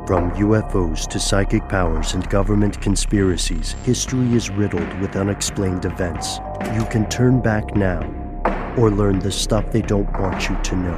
From UFOs to psychic powers and government conspiracies, history is riddled with unexplained events. You can turn back now or learn the stuff they don't want you to know.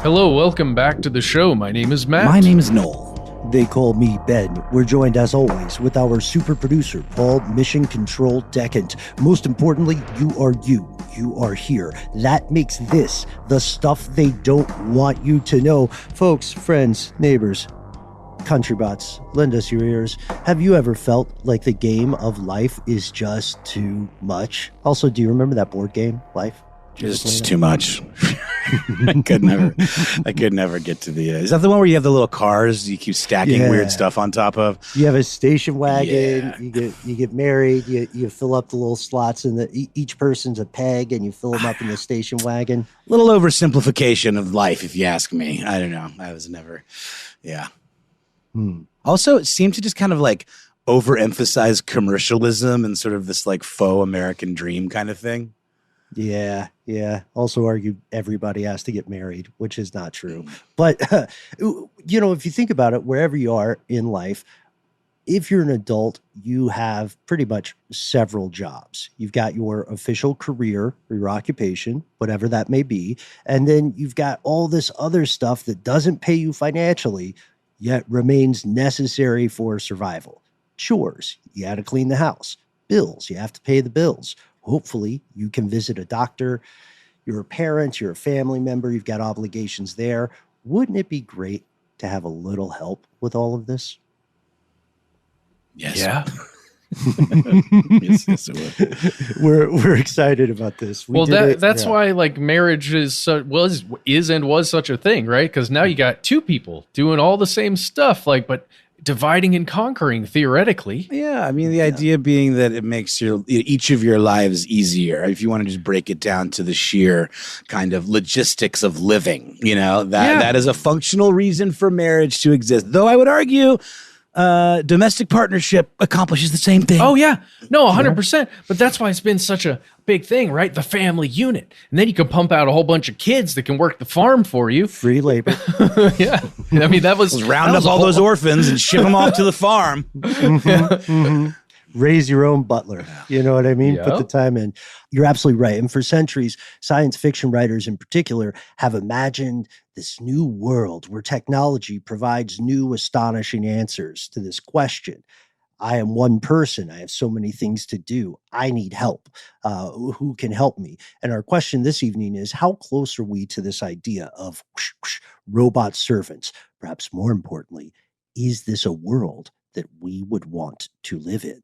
Hello, welcome back to the show. My name is Matt. My name is Noel. They call me Ben. We're joined as always with our super producer, Paul Mission Control Decant. Most importantly, you are you. You are here. That makes this the stuff they don't want you to know. Folks, friends, neighbors, country bots, lend us your ears. Have you ever felt like the game of life is just too much? Also, do you remember that board game, Life? Just too much. I could never get to the. Is that the one where you have the little cars you keep stacking weird stuff on top of? You have a station wagon. Yeah. You get married. You fill up the little slots in the. Each person's a peg, and you fill them up in the station wagon. Little oversimplification of life, if you ask me. I don't know. I was never. Yeah. Also, it seemed to just kind of like overemphasize commercialism and sort of this like faux American dream kind of thing. Yeah. Also argue everybody has to get married, which is not true. But, if you think about it, wherever you are in life, if you're an adult, you have pretty much several jobs. You've got your official career or your occupation, whatever that may be. And then you've got all this other stuff that doesn't pay you financially, yet remains necessary for survival. Chores, you got to clean the house. Bills, you have to pay the bills. Hopefully you can visit a doctor, you're a parent, you're a family member, you've got obligations there. Wouldn't it be great to have a little help with all of this? Yes. Yeah. yes, it would. We're excited about this. That's why like marriage is was such a thing, right? Because now you got two people doing all the same stuff, but dividing and conquering theoretically. Yeah, I mean the idea being that it makes each of your lives easier. If you want to just break it down to the sheer kind of logistics of living, that is a functional reason for marriage to exist. Though I would argue domestic partnership accomplishes the same thing. Oh yeah, no, 100%. But that's why it's been such a big thing, right? The family unit, and then you can pump out a whole bunch of kids that can work the farm for you. Free labor. Yeah, I mean that was round up all those orphans and ship them off to the farm. Raise your own butler. You know what I mean? Yep. Put the time in. You're absolutely right. And for centuries, science fiction writers in particular have imagined this new world where technology provides new, astonishing answers to this question. I am one person. I have so many things to do. I need help. Who can help me? And our question this evening is, how close are we to this idea of robot servants? Perhaps more importantly, is this a world that we would want to live in?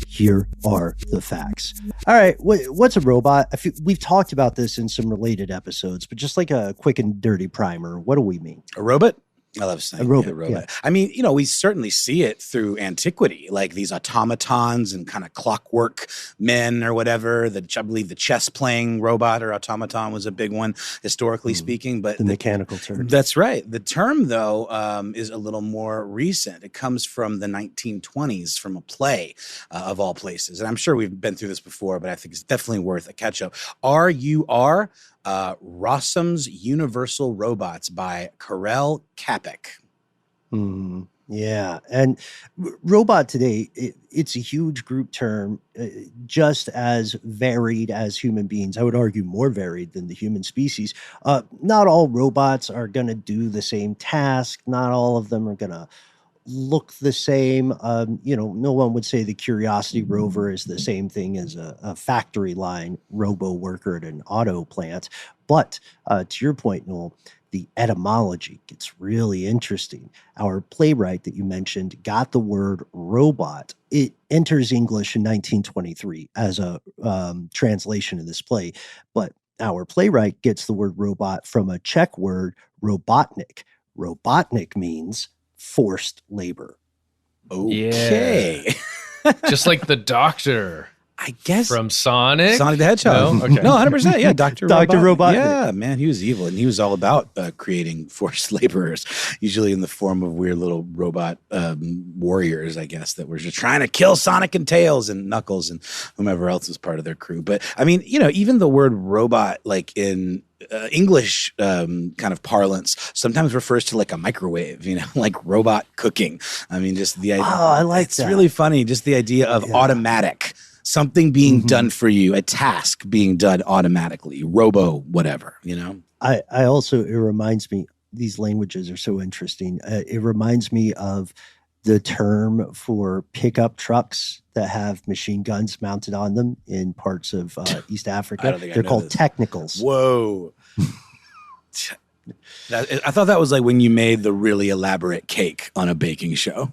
Here are the facts. All right, what's a robot? We've talked about this in some related episodes, but just like a quick and dirty primer, what do we mean? A robot? I love saying a robot. Yeah. I mean, we certainly see it through antiquity, like these automatons and kind of clockwork men or whatever. I believe the chess playing robot or automaton was a big one, historically speaking. But the mechanical term. That's right. The term, though, is a little more recent. It comes from the 1920s, from a play of all places. And I'm sure we've been through this before, but I think it's definitely worth a catch up. RUR. Rossum's Universal Robots by Karel Capek. Yeah. And robot today, it's a huge group term, just as varied as human beings. I would argue more varied than the human species. Not all robots are going to do the same task. Not all of them are going to look the same. No one would say the Curiosity rover is the same thing as a factory line robo worker at an auto plant. But to your point, Noel, the etymology gets really interesting. Our playwright that you mentioned got the word robot. It enters English in 1923 as a translation of this play. But our playwright gets the word robot from a Czech word, robotnik. Robotnik means forced labor. Okay. Yeah. Just like the doctor. I guess From Sonic the Hedgehog. No, okay. No, 100%. Yeah, Dr. Robotnik. Yeah, man, he was evil, and he was all about creating forced laborers, usually in the form of weird little robot warriors, I guess, that were just trying to kill Sonic and Tails and Knuckles and whomever else was part of their crew. But I mean, even the word robot, like in English kind of parlance, sometimes refers to like a microwave, like robot cooking. I mean, just the idea. Oh, I like it's that. really funny, just the idea of automatic. Something being done for you, a task being done automatically, whatever, I also, it reminds me, these languages are so interesting. It reminds me of the term for pickup trucks that have machine guns mounted on them in parts of East Africa. They're called technicals. Whoa. I thought that was like when you made the really elaborate cake on a baking show.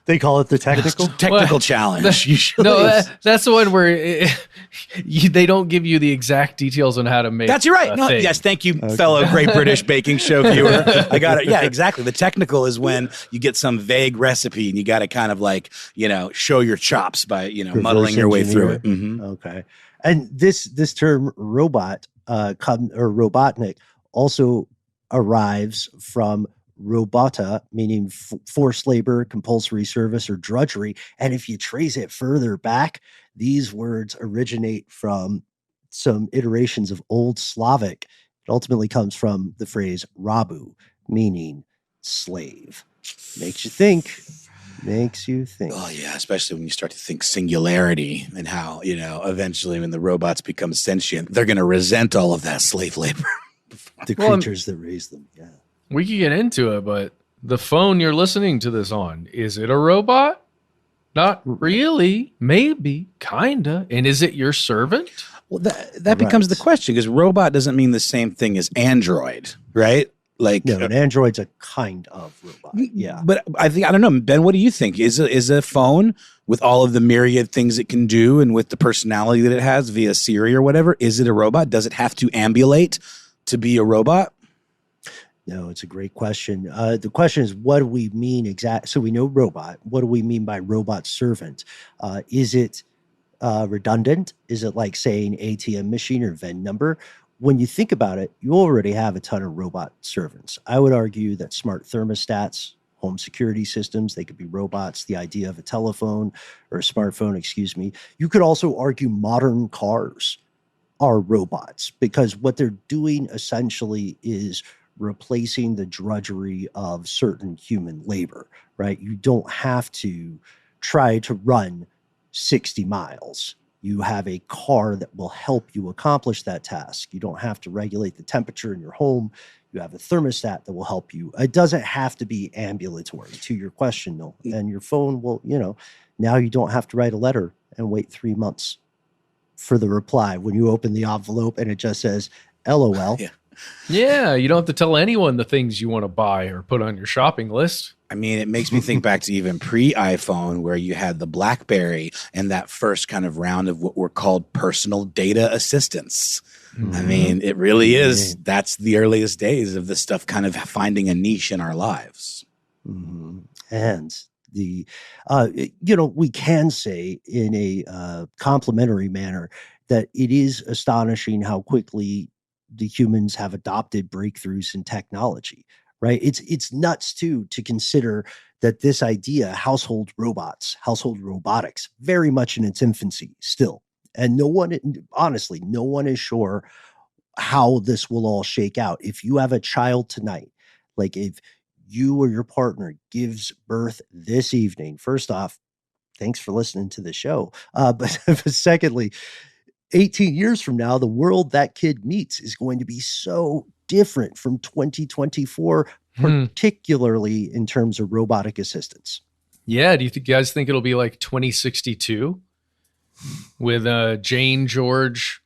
They call it the technical challenge. That's the one where they don't give you the exact details on how to make. That's right. No, thing. yes, thank you, fellow Great British Baking Show viewer. I got it. Yeah, exactly. The technical is when you get some vague recipe and you got to kind of like show your chops by muddling your way through it. Mm-hmm. Okay, and this term robot or robotnik also arrives from robota, meaning forced labor, compulsory service, or drudgery. And if you trace it further back, these words originate from some iterations of Old Slavic. It ultimately comes from the phrase rabu, meaning slave. Makes you think. Oh, yeah, especially when you start to think singularity and how, eventually when the robots become sentient, they're going to resent all of that slave labor. The creatures that raise them, yeah. We could get into it, but the phone you're listening to this on, is it a robot? Not really. Maybe. Kinda. And is it your servant? Well, that becomes the question, because robot doesn't mean the same thing as android, right? Like, no, an android's a kind of robot. Yeah. But I don't know. Ben, what do you think? Is a phone with all of the myriad things it can do and with the personality that it has via Siri or whatever, is it a robot? Does it have to ambulate to be a robot? No, it's a great question. The question is, what do we mean exactly? So we know robot. What do we mean by robot servant? Is it redundant? Is it like saying ATM machine or VIN number? When you think about it, you already have a ton of robot servants. I would argue that smart thermostats, home security systems, they could be robots. The idea of a telephone or a smartphone, excuse me. You could also argue modern cars are robots, because what they're doing essentially is replacing the drudgery of certain human labor, right? You don't have to try to run 60 miles. You have a car that will help you accomplish that task. You don't have to regulate the temperature in your home. You have a thermostat that will help you. It doesn't have to be ambulatory, to your question, though. And your phone will, now you don't have to write a letter and wait 3 months for the reply when you open the envelope and it just says, LOL. Yeah, you don't have to tell anyone the things you want to buy or put on your shopping list. I mean, it makes me think back to even pre-iPhone, where you had the BlackBerry and that first kind of round of what were called personal data assistants. Mm-hmm. I mean, it really is. That's the earliest days of this stuff kind of finding a niche in our lives. Mm-hmm. And the, we can say in a complimentary manner that it is astonishing how quickly the humans have adopted breakthroughs in technology, right? It's nuts too to consider that this idea, household robotics, very much in its infancy still. And no one is sure how this will all shake out. If you have a child tonight, like if you or your partner gives birth this evening, first off, thanks for listening to the show. But secondly, 18 years from now, the world that kid meets is going to be so different from 2024, particularly in terms of robotic assistance. Yeah. Do you guys think it'll be like 2062 with Jane, George,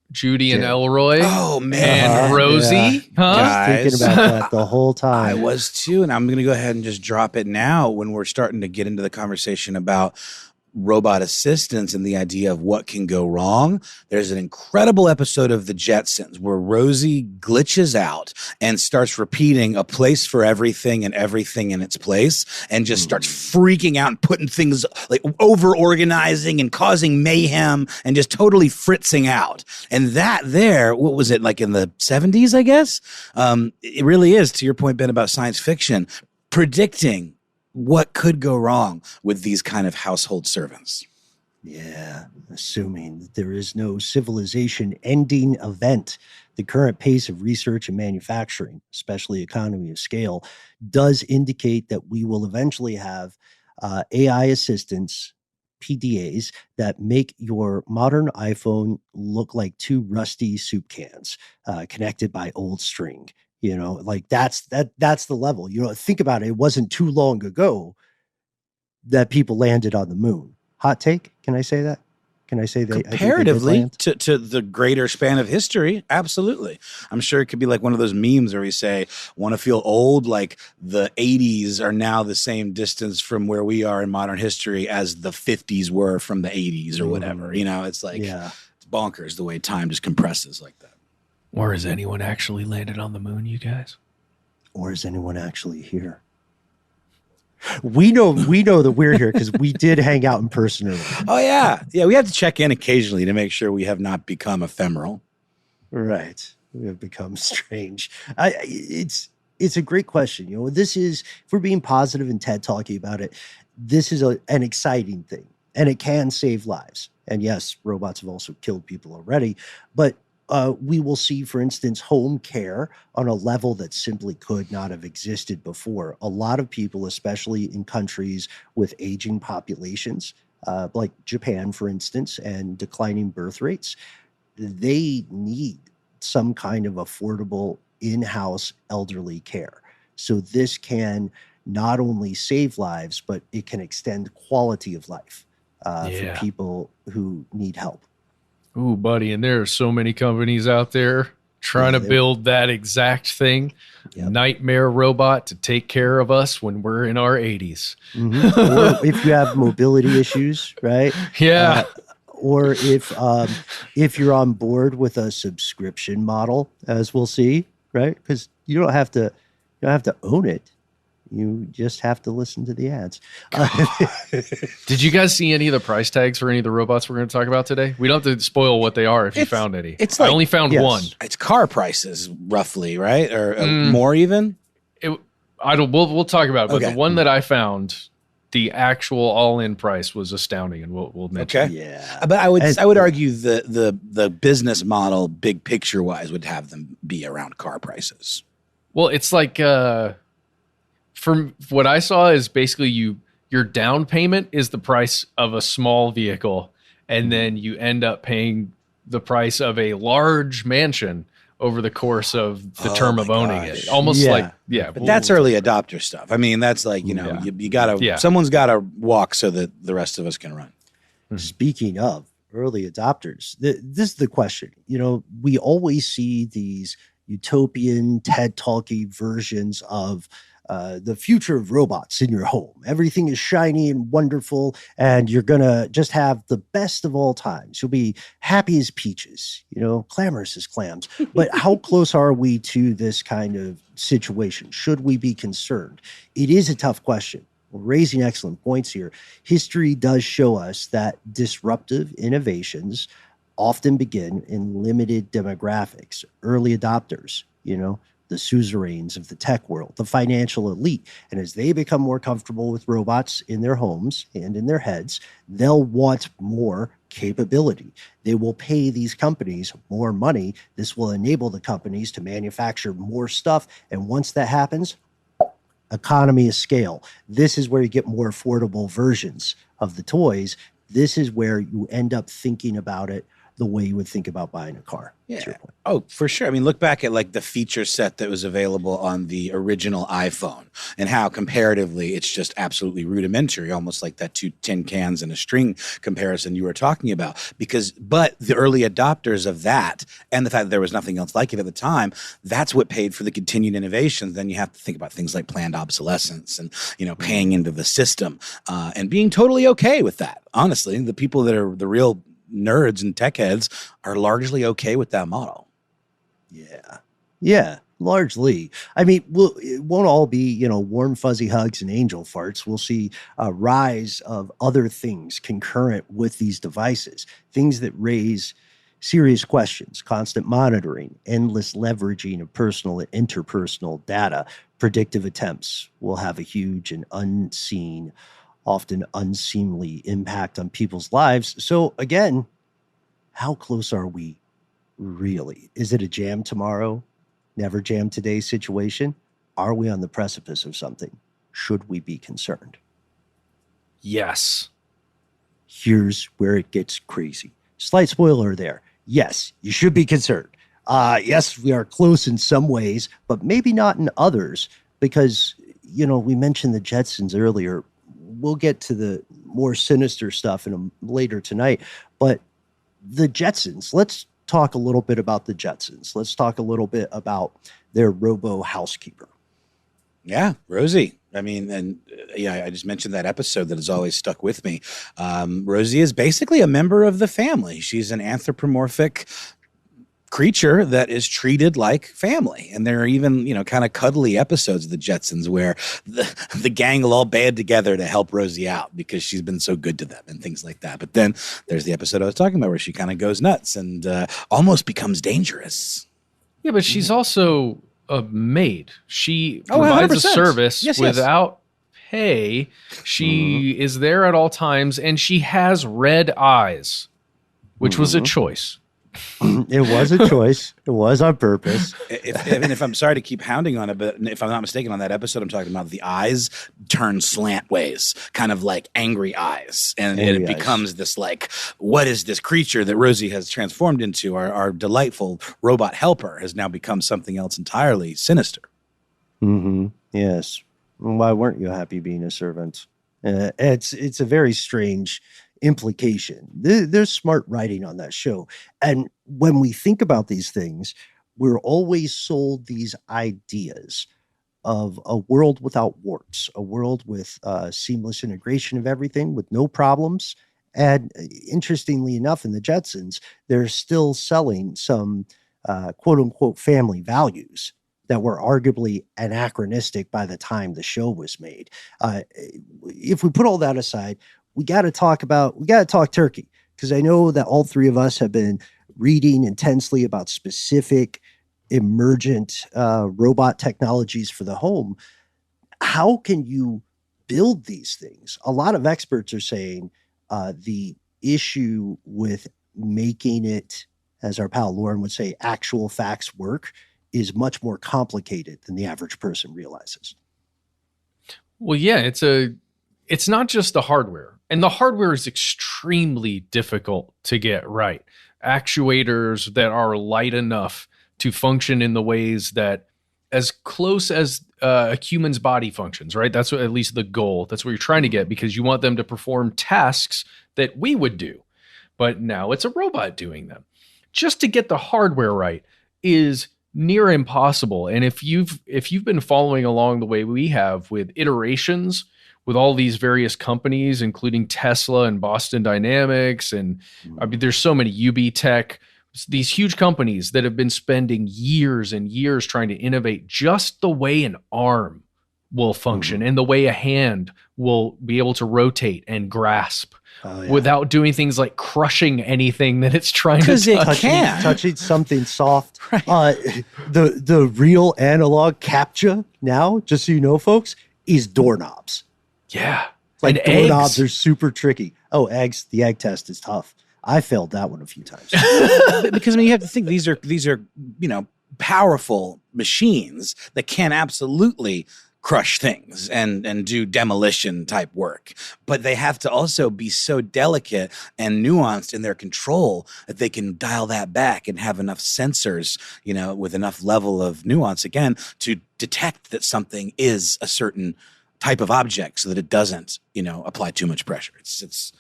Judy, and Elroy? Oh, man. And Rosie? Yeah. Huh? I was thinking about that the whole time. I was too. And I'm going to go ahead and just drop it now when we're starting to get into the conversation about robot assistants and the idea of what can go wrong, there's an incredible episode of The Jetsons where Rosie glitches out and starts repeating a place for everything and everything in its place, and just starts freaking out and putting things like over organizing and causing mayhem and just totally fritzing out. And that there, what was it, like in the 70s, I guess? It really is, to your point, Ben, about science fiction, predicting what could go wrong with these kind of household servants. Yeah, assuming that there is no civilization-ending event, the current pace of research and manufacturing, especially economy of scale, does indicate that we will eventually have AI assistants, PDAs, that make your modern iPhone look like two rusty soup cans connected by old string. You know, like that's the level. You know, think about it. It wasn't too long ago that people landed on the moon. Hot take? Can I say that? Can I say that? Comparatively to the greater span of history, absolutely. I'm sure it could be like one of those memes where we say, want to feel old? Like the 80s are now the same distance from where we are in modern history as the 50s were from the 80s or whatever. You know, it's like, it's bonkers the way time just compresses like that. Or has anyone actually landed on the moon, you guys? Or is anyone actually here? We know that we're here because we did hang out in person earlier. Oh, yeah. Yeah, we have to check in occasionally to make sure we have not become ephemeral. Right. We have become strange. It's a great question. You know, this is, if we're being positive and TED talking about it, this is an exciting thing, and it can save lives. And yes, robots have also killed people already, but we will see, for instance, home care on a level that simply could not have existed before. A lot of people, especially in countries with aging populations, like Japan, for instance, and declining birth rates, they need some kind of affordable in-house elderly care. So this can not only save lives, but it can extend quality of life for people who need help. Ooh, buddy, and there are so many companies out there trying to build that exact thing. Yep. Nightmare robot to take care of us when we're in our 80s. Mm-hmm. Or if you have mobility issues, right? Yeah. Or if you're on board with a subscription model, as we'll see, right? Because you don't have to own it. You just have to listen to the ads. Did you guys see any of the price tags for any of the robots we're going to talk about today? We don't have to spoil what they are if you found any. I only found one. It's car prices, roughly, right? Or more even? We'll talk about it. But the one that I found, the actual all-in price was astounding, and we'll mention. Okay. Yeah. But I would argue the business model, big picture-wise, would have them be around car prices. Well, it's like... from what I saw is basically your down payment is the price of a small vehicle, and then you end up paying the price of a large mansion over the course of the term of owning it. Almost But that's early adopter stuff. I mean, that's like, you gotta, someone's gotta walk so that the rest of us can run. Speaking of early adopters, this is the question. You know, we always see these utopian TED talky versions of the future of robots in your home. Everything is shiny and wonderful, and you're going to just have the best of all times. You'll be happy as peaches, clamorous as clams. But how close are we to this kind of situation? Should we be concerned? It is a tough question. We're raising excellent points here. History does show us that disruptive innovations often begin in limited demographics, early adopters, the suzerains of the tech world, the financial elite. And as they become more comfortable with robots in their homes and in their heads, they'll want more capability. They will pay these companies more money. This will enable the companies to manufacture more stuff. And once that happens, economy of scale. This is where you get more affordable versions of the toys. This is where you end up thinking about it the way you would think about buying a car. Yeah. To your point. Oh, for sure. I mean, look back at like the feature set that was available on the original iPhone and how comparatively it's just absolutely rudimentary, almost like that 2 tin cans and a string comparison you were talking about. But the early adopters of that and the fact that there was nothing else like it at the time, that's what paid for the continued innovations. Then you have to think about things like planned obsolescence and, paying into the system and being totally okay with that. Honestly, the people that are the real nerds and tech heads are largely okay with that model. Yeah, largely. I mean, it won't all be, warm, fuzzy hugs and angel farts. We'll see a rise of other things concurrent with these devices, things that raise serious questions, constant monitoring, endless leveraging of personal and interpersonal data. Predictive attempts will have a huge and unseen, often unseemly impact on people's lives. So again, how close are we really? Is it a jam tomorrow, never jam today situation? Are we on the precipice of something? Should we be concerned? Yes. Here's where it gets crazy. Slight spoiler there. Yes, you should be concerned. Yes, we are close in some ways, but maybe not in others, because, we mentioned the Jetsons earlier. We'll get to the more sinister stuff later tonight, but the Jetsons, let's talk a little bit about the Jetsons. Let's talk a little bit about their robo housekeeper. Yeah, Rosie. I mean, and I just mentioned that episode that has always stuck with me. Rosie is basically a member of the family. She's an anthropomorphic creature that is treated like family. And there are even, kind of cuddly episodes of the Jetsons where the gang will all band together to help Rosie out because she's been so good to them and things like that. But then there's the episode I was talking about where she kind of goes nuts and almost becomes dangerous. Yeah, but she's also a maid. She provides a service without pay. She is there at all times, and she has red eyes, which was a choice. It was a choice. It was on purpose. If I'm sorry to keep hounding on it, but if I'm not mistaken, on that episode, I'm talking about the eyes turn slant ways, kind of like angry eyes. And it becomes this like, what is this creature that Rosie has transformed into? Our delightful robot helper has now become something else entirely sinister. Mm-hmm. Yes. Why weren't you happy being a servant? It's a very strange implication. There's smart writing on that show. And when we think about these things, we're always sold these ideas of a world without warts, a world with seamless integration of everything with no problems. And interestingly enough, in the Jetsons, they're still selling some quote unquote family values that were arguably anachronistic by the time the show was made. If we put all that aside, we got to talk turkey, because I know that all three of us have been reading intensely about specific emergent robot technologies for the home. How can you build these things? A lot of experts are saying the issue with making it, as our pal Lauren would say, actual facts work is much more complicated than the average person realizes. Well, yeah, it's not just the hardware. And the hardware is extremely difficult to get right. Actuators that are light enough to function in the ways that as close as a human's body functions, right? That's what, at least the goal. That's what you're trying to get, because you want them to perform tasks that we would do. But now it's a robot doing them. Just to get the hardware right is near impossible. And if you've been following along the way we have with iterations with all these various companies, including Tesla and Boston Dynamics, and I mean, there's so many, UB Tech, these huge companies that have been spending years and years trying to innovate just the way an arm will function and the way a hand will be able to rotate and grasp without doing things like crushing anything that it's trying to touch. Touching something soft. The real analog CAPTCHA now, just so you know, folks, is doorknobs. Yeah. Like doorknobs are super tricky. Oh, eggs. The egg test is tough. I failed that one a few times. Because I mean, you have to think these are, powerful machines that can absolutely crush things and do demolition type work, but they have to also be so delicate and nuanced in their control that they can dial that back and have enough sensors, with enough level of nuance again to detect that something is a certain type of object so that it doesn't, apply too much pressure. It's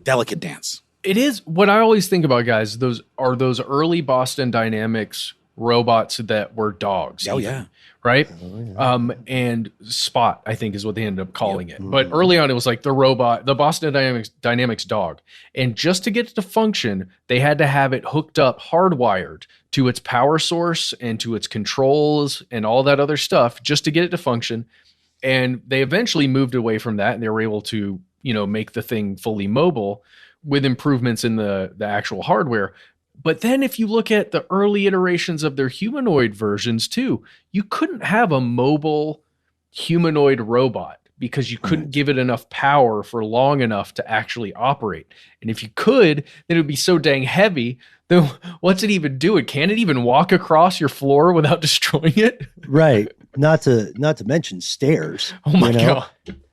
delicate dance. It is what I always think about, guys. Those early Boston Dynamics robots that were dogs. Oh, yeah. Right. Oh, yeah. And Spot, I think, is what they ended up calling it. But early on, it was like the robot, the Boston Dynamics dog. And just to get it to function, they had to have it hooked up, hardwired to its power source and to its controls and all that other stuff just to get it to function. And they eventually moved away from that, and they were able to, make the thing fully mobile with improvements in the actual hardware. But then if you look at the early iterations of their humanoid versions too, you couldn't have a mobile humanoid robot because you couldn't give it enough power for long enough to actually operate. And if you could, then it would be so dang heavy. Then what's it even doing? Can it even walk across your floor without destroying it? Right. Not to mention stairs. Oh my God.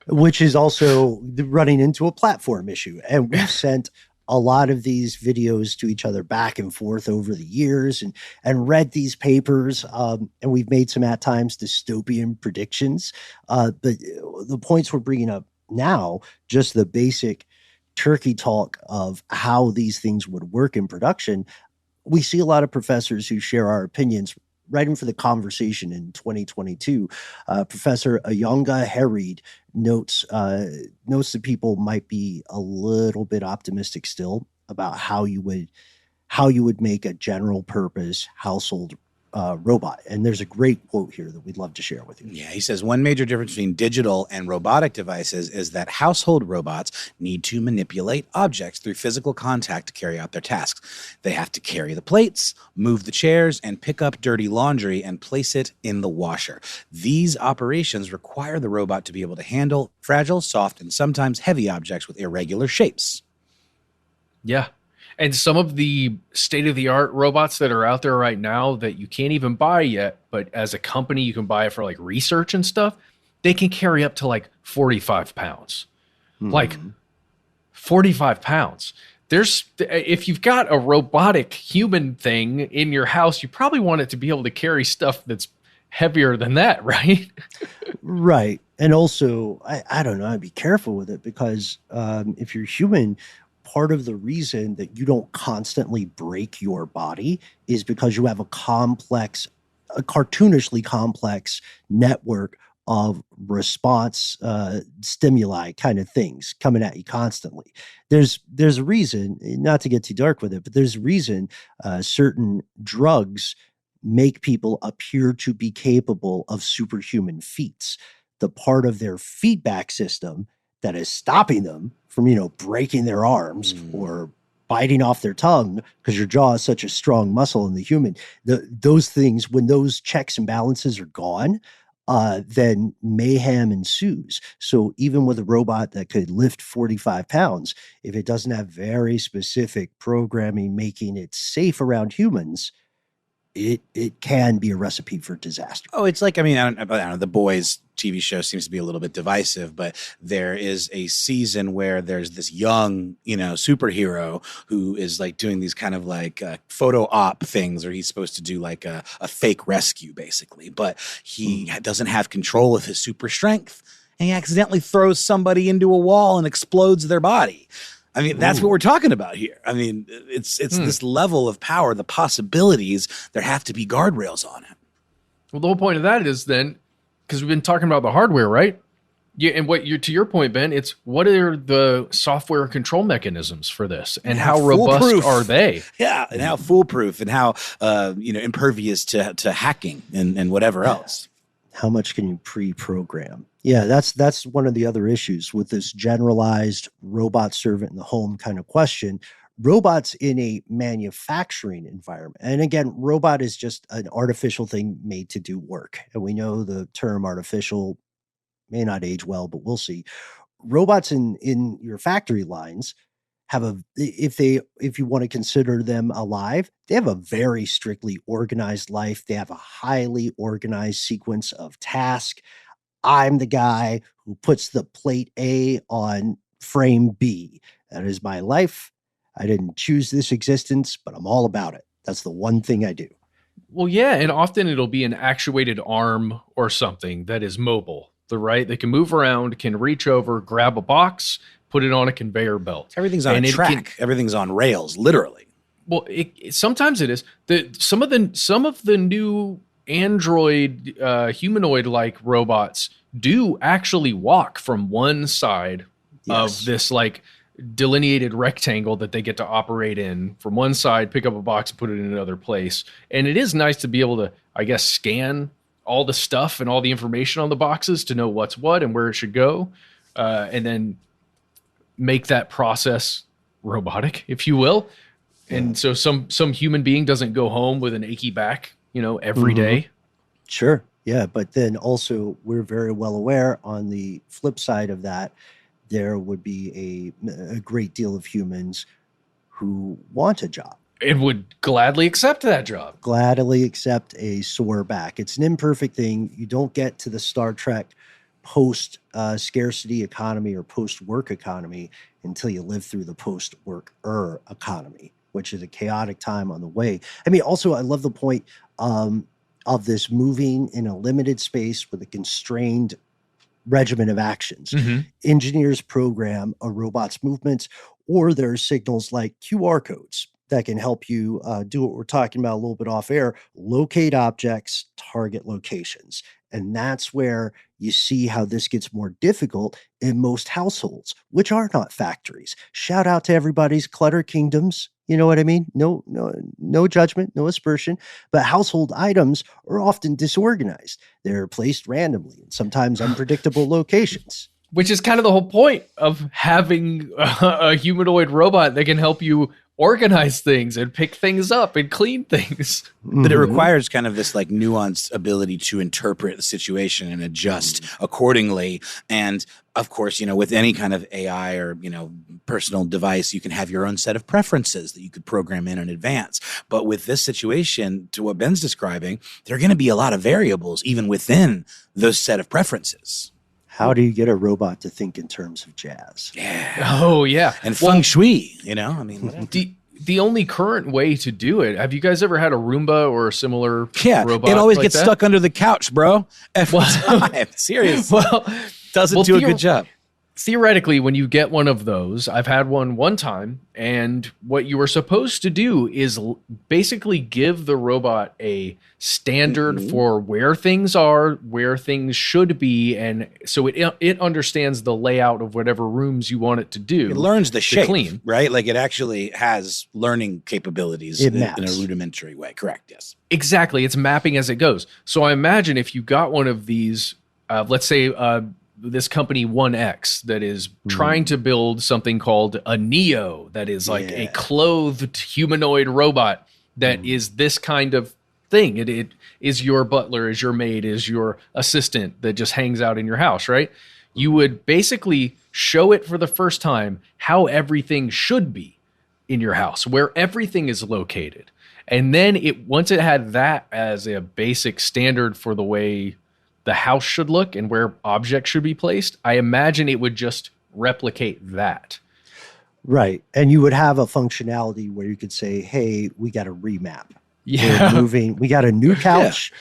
Which is also running into a platform issue. And we've sent a lot of these videos to each other back and forth over the years and read these papers. And we've made some at times dystopian predictions. But the points we're bringing up now, just the basic turkey talk of how these things would work in production. We see a lot of professors who share our opinions writing for the conversation in 2022. Professor Ayanga Harid notes that people might be a little bit optimistic still about how you would make a general purpose household robot. And there's a great quote here that we'd love to share with you. Yeah, he says one major difference between digital and robotic devices is that household robots need to manipulate objects through physical contact to carry out their tasks. They have to carry the plates, move the chairs, and pick up dirty laundry and place it in the washer. These operations require the robot to be able to handle fragile, soft, and sometimes heavy objects with irregular shapes. Yeah. And some of the state-of-the-art robots that are out there right now that you can't even buy yet, but as a company, you can buy it for like research and stuff, they can carry up to like 45 pounds. Like 45 pounds. If you've got a robotic human thing in your house, you probably want it to be able to carry stuff that's heavier than that, right? Right. And also, I don't know, I'd be careful with it because if you're human, part of the reason that you don't constantly break your body is because you have a cartoonishly complex network of response stimuli kind of things coming at you constantly. There's a reason, not to get too dark with it, but there's a reason certain drugs make people appear to be capable of superhuman feats. The part of their feedback system that is stopping them from, breaking their arms or biting off their tongue because your jaw is such a strong muscle in the human. Those things, when those checks and balances are gone, then mayhem ensues. So even with a robot that could lift 45 pounds, if it doesn't have very specific programming making it safe around humans, it can be a recipe for disaster. Oh, it's like, I don't know, The Boys TV show seems to be a little bit divisive, but there is a season where there's this young, superhero who is like doing these kind of like photo op things, or he's supposed to do like a fake rescue basically, but he doesn't have control of his super strength and he accidentally throws somebody into a wall and explodes their body. That's what we're talking about here. It's this level of power, the possibilities, there have to be guardrails on it. Well, the whole point of that is then, because we've been talking about the hardware, right? Yeah, and to your point, Ben, it's what are the software control mechanisms for this, and how robust are they? Yeah, and how foolproof, and how impervious to hacking and whatever else. How much can you pre-program? Yeah, that's one of the other issues with this generalized robot servant in the home kind of question. Robots in a manufacturing environment. And again, robot is just an artificial thing made to do work. And we know the term artificial may not age well, but we'll see. Robots in your factory lines have if you want to consider them alive, they have a very strictly organized life. They have a highly organized sequence of tasks. I'm the guy who puts the plate A on frame B. That is my life. I didn't choose this existence, but I'm all about it. That's the one thing I do. Well, yeah, and often it'll be an actuated arm or something that is mobile. Right? They can move around, can reach over, grab a box, put it on a conveyor belt. Everything's on a track. Everything's on rails, literally. Well, sometimes it is. Some of the new Android humanoid-like robots do actually walk from one side of this like delineated rectangle that they get to operate in from one side, pick up a box, and put it in another place. And it is nice to be able to, I guess, scan all the stuff and all the information on the boxes to know what's what and where it should go, and then make that process robotic, if you will. And so some human being doesn't go home with an achy back, every day. Sure. Yeah. But then also we're very well aware on the flip side of that, there would be a great deal of humans who want a job. And would gladly accept that job. Gladly accept a sore back. It's an imperfect thing. You don't get to the Star Trek post scarcity economy or post work economy until you live through the post work economy, which is a chaotic time on the way. I mean, also, I love the point of this moving in a limited space with a constrained regimen of actions. Mm-hmm. Engineers program a robot's movements, or there are signals like QR codes that can help you do what we're talking about a little bit off air, locate objects, target locations. And that's where you see how this gets more difficult in most households, which are not factories. Shout out to everybody's clutter kingdoms. You know what I mean? No judgment, no aspersion, but household items are often disorganized. They're placed randomly in sometimes unpredictable locations. Which is kind of the whole point of having a humanoid robot that can help you organize things and pick things up and clean things. But it requires kind of this like nuanced ability to interpret the situation and adjust accordingly. And of course, with any kind of AI or, personal device, you can have your own set of preferences that you could program in advance. But with this situation, to what Ben's describing, there are going to be a lot of variables even within those set of preferences. How do you get a robot to think in terms of jazz? Yeah. Oh, yeah. And feng shui, I mean. The only current way to do it, have you guys ever had a Roomba or a similar robot? It always like gets that? stuck under the couch, bro. Every time. Seriously. Doesn't do a good job. Theoretically, when you get one of those, I've had one time, and what you were supposed to do is basically give the robot a standard for where things are, where things should be, and so it understands the layout of whatever rooms you want it to do. It learns the shape, clean. Right? Like it actually has learning capabilities in a rudimentary way. Correct, yes. Exactly. It's mapping as it goes. So I imagine if you got one of these, let's say this company 1X that is trying to build something called a Neo, that is like a clothed humanoid robot that is this kind of thing. It is your butler, is your maid, is your assistant that just hangs out in your house, right? You would basically show it for the first time how everything should be in your house, where everything is located. And then once it had that as a basic standard for the way the house should look and where objects should be placed, I imagine it would just replicate that. Right. And you would have a functionality where you could say, hey, we got a remap. Yeah. We're moving. We got a new couch.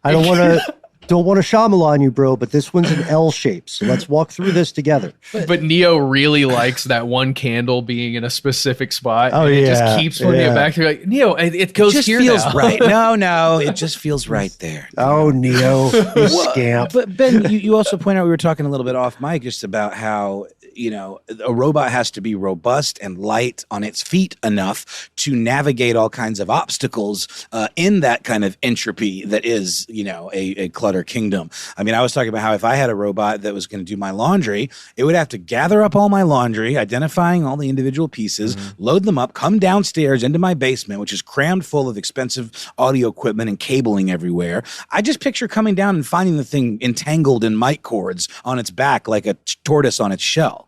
I don't want to Shyamalan you, bro, but this one's an L shape. So let's walk through this together. But Neo really likes that one candle being in a specific spot. Oh, and it just keeps putting it back to like, Neo, it goes just here feels now. right. No, it just feels right there. Oh, Neo, you scamp. But Ben, you also point out, we were talking a little bit off mic just about how, a robot has to be robust and light on its feet enough to navigate all kinds of obstacles in that kind of entropy that is, a clutter kingdom. I mean, I was talking about how if I had a robot that was going to do my laundry, it would have to gather up all my laundry, identifying all the individual pieces, load them up, come downstairs into my basement, which is crammed full of expensive audio equipment and cabling everywhere. I just picture coming down and finding the thing entangled in mic cords on its back like a tortoise on its shell.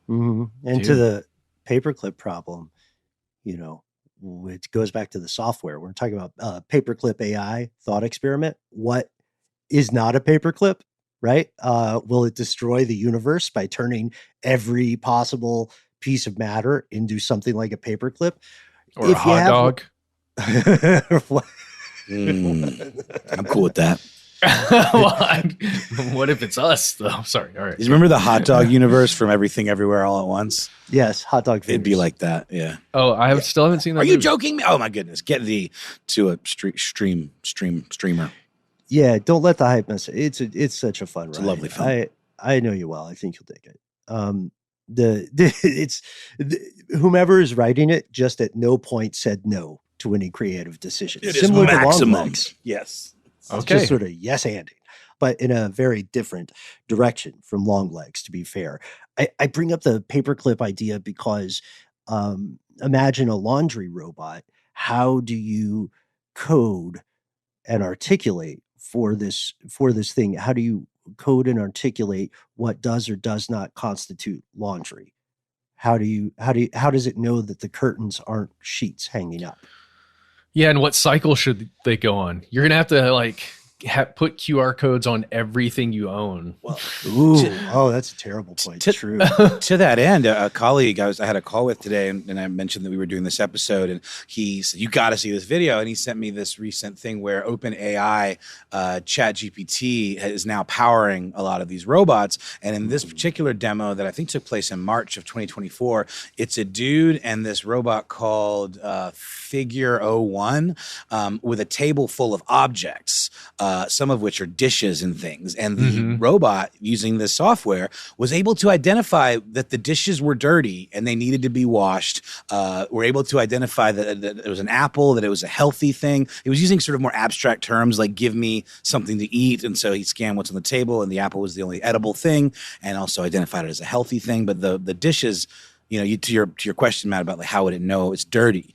And to the paperclip problem, it goes back to the software. We're talking about paperclip AI thought experiment. What is not a paperclip? right? Will it destroy the universe by turning every possible piece of matter into something like a paperclip? Or a hot dog. I'm cool with that. What if it's us, though? Sorry. All right. You remember the hot dog universe from Everything Everywhere All at Once? Yes, hot dog fingers. It'd be like that, yeah. Oh, I still haven't seen that. Are you joking me? Oh my goodness! Get thee to a streamer. Yeah, don't let the hype mess. It's such a fun ride. It's a lovely film. I know you well. I think you'll dig it. Whomever is writing it just at no point said no to any creative decision. It is maximum. Yes. Okay. Just sort of yes-anding, but in a very different direction from Longlegs, to be fair. I bring up the paperclip idea because imagine a laundry robot. How do you code and articulate for this thing? How do you code and articulate what does or does not constitute laundry? How does it know that the curtains aren't sheets hanging up? Yeah, and what cycle should they go on? You're gonna have to put QR codes on everything you own. Well, that's a terrible point. True. To that end, a colleague I had a call with today, and I mentioned that we were doing this episode, and he said, "You got to see this video." And he sent me this recent thing where OpenAI, ChatGPT, is now powering a lot of these robots. And in this particular demo that I think took place in March of 2024, it's a dude and this robot called Figure 01 with a table full of objects. Some of which are dishes and things. And the robot, using this software, was able to identify that the dishes were dirty and they needed to be washed. Were able to identify that it was an apple, that it was a healthy thing. It was using sort of more abstract terms like give me something to eat. And so he scanned what's on the table and the apple was the only edible thing, and also identified it as a healthy thing. But the dishes, to your question, Matt, about how would it know it's dirty?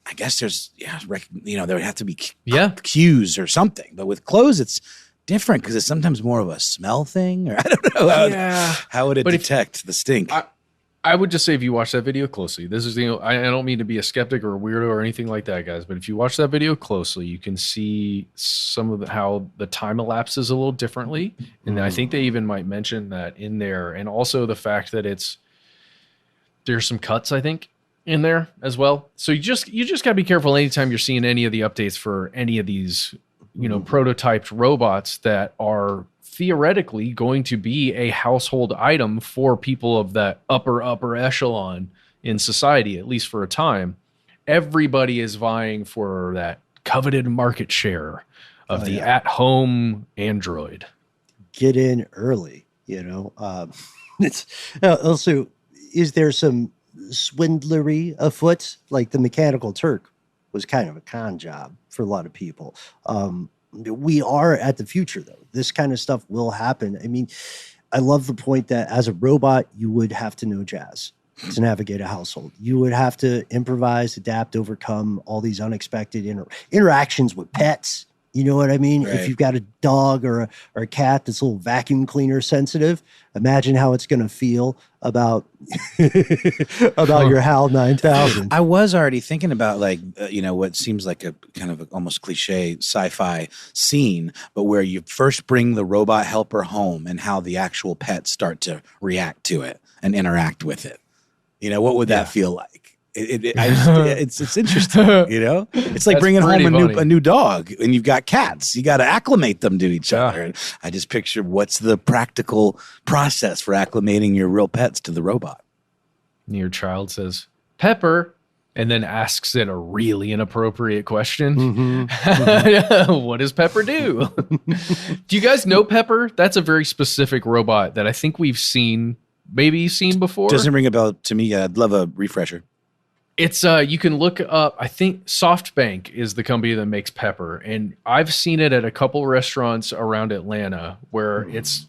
I guess there's, there would have to be cues or something. But with clothes, it's different because it's sometimes more of a smell thing, or I don't know. How would it detect the stink? I would just say if you watch that video closely, this is I don't mean to be a skeptic or a weirdo or anything like that, guys. But if you watch that video closely, you can see some of how the time elapses a little differently, and I think they even might mention that in there, and also the fact that there's some cuts, I think, in there as well. So you just got to be careful anytime you're seeing any of the updates for any of these, prototyped robots that are theoretically going to be a household item for people of that upper echelon in society, at least for a time. Everybody is vying for that coveted market share of the at-home Android. Get in early, It's also, is there some swindlery afoot? Like the Mechanical Turk was kind of a con job for a lot of people. We are at the future, though. This kind of stuff will happen. I mean, I love the point that as a robot, you would have to know jazz to navigate a household. You would have to improvise, adapt, overcome all these unexpected interactions with pets. You know what I mean? Right. If you've got a dog or a cat that's a little vacuum cleaner sensitive, imagine how it's going to feel about your HAL 9000. I was already thinking about what seems like a kind of almost cliche sci-fi scene, but where you first bring the robot helper home and how the actual pets start to react to it and interact with it. What would that feel like? It's interesting, It's like bringing home a new dog, and you've got cats. You got to acclimate them to each other. And I just picture what's the practical process for acclimating your real pets to the robot. And your child says, "Pepper," and then asks it a really inappropriate question. What does Pepper do? Do you guys know Pepper? That's a very specific robot that I think we've seen before. Doesn't ring a bell to me. I'd love a refresher. It's you can look up, I think SoftBank is the company that makes Pepper, and I've seen it at a couple restaurants around Atlanta where it's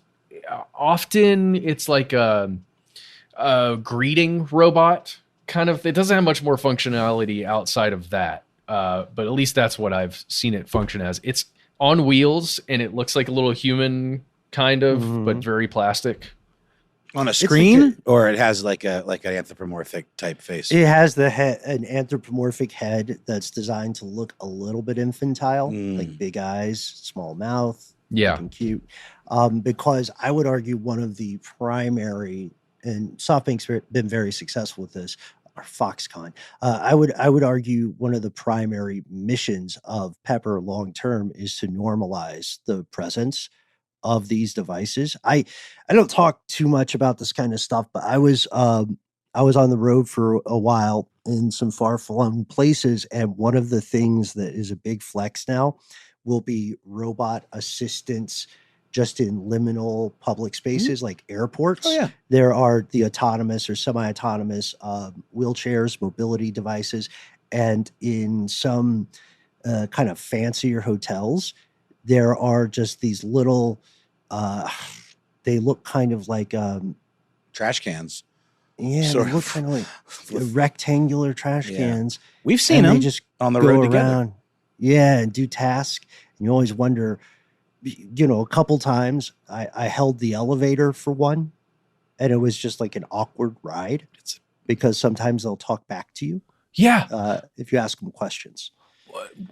like a greeting robot kind of. It doesn't have much more functionality outside of that, but at least that's what I've seen it function as. It's on wheels and it looks like a little human kind of, but very plastic. On a screen, or it has like an anthropomorphic type face? It has an anthropomorphic head that's designed to look a little bit infantile, like big eyes, small mouth. Yeah. looking cute. Because I would argue one of the primary, and SoftBank's been very successful with this, or Foxconn. I would argue one of the primary missions of Pepper long term is to normalize the presence of these devices. I don't talk too much about this kind of stuff, but I was on the road for a while in some far flung places, and one of the things that is a big flex now will be robot assistance just in liminal public spaces like airports. Oh yeah. There are the autonomous or semi-autonomous wheelchairs, mobility devices, and in some kind of fancier hotels, there are just these little. They look kind of like Trash cans. yeah, Sort they look of. kind of like rectangular trash Yeah. cans. We've seen And they them just on the go road together. around, yeah, and do tasks. And you always wonder, a couple times I held the elevator for one, and it was just like an awkward ride because sometimes they'll talk back to you Yeah. if you ask them questions.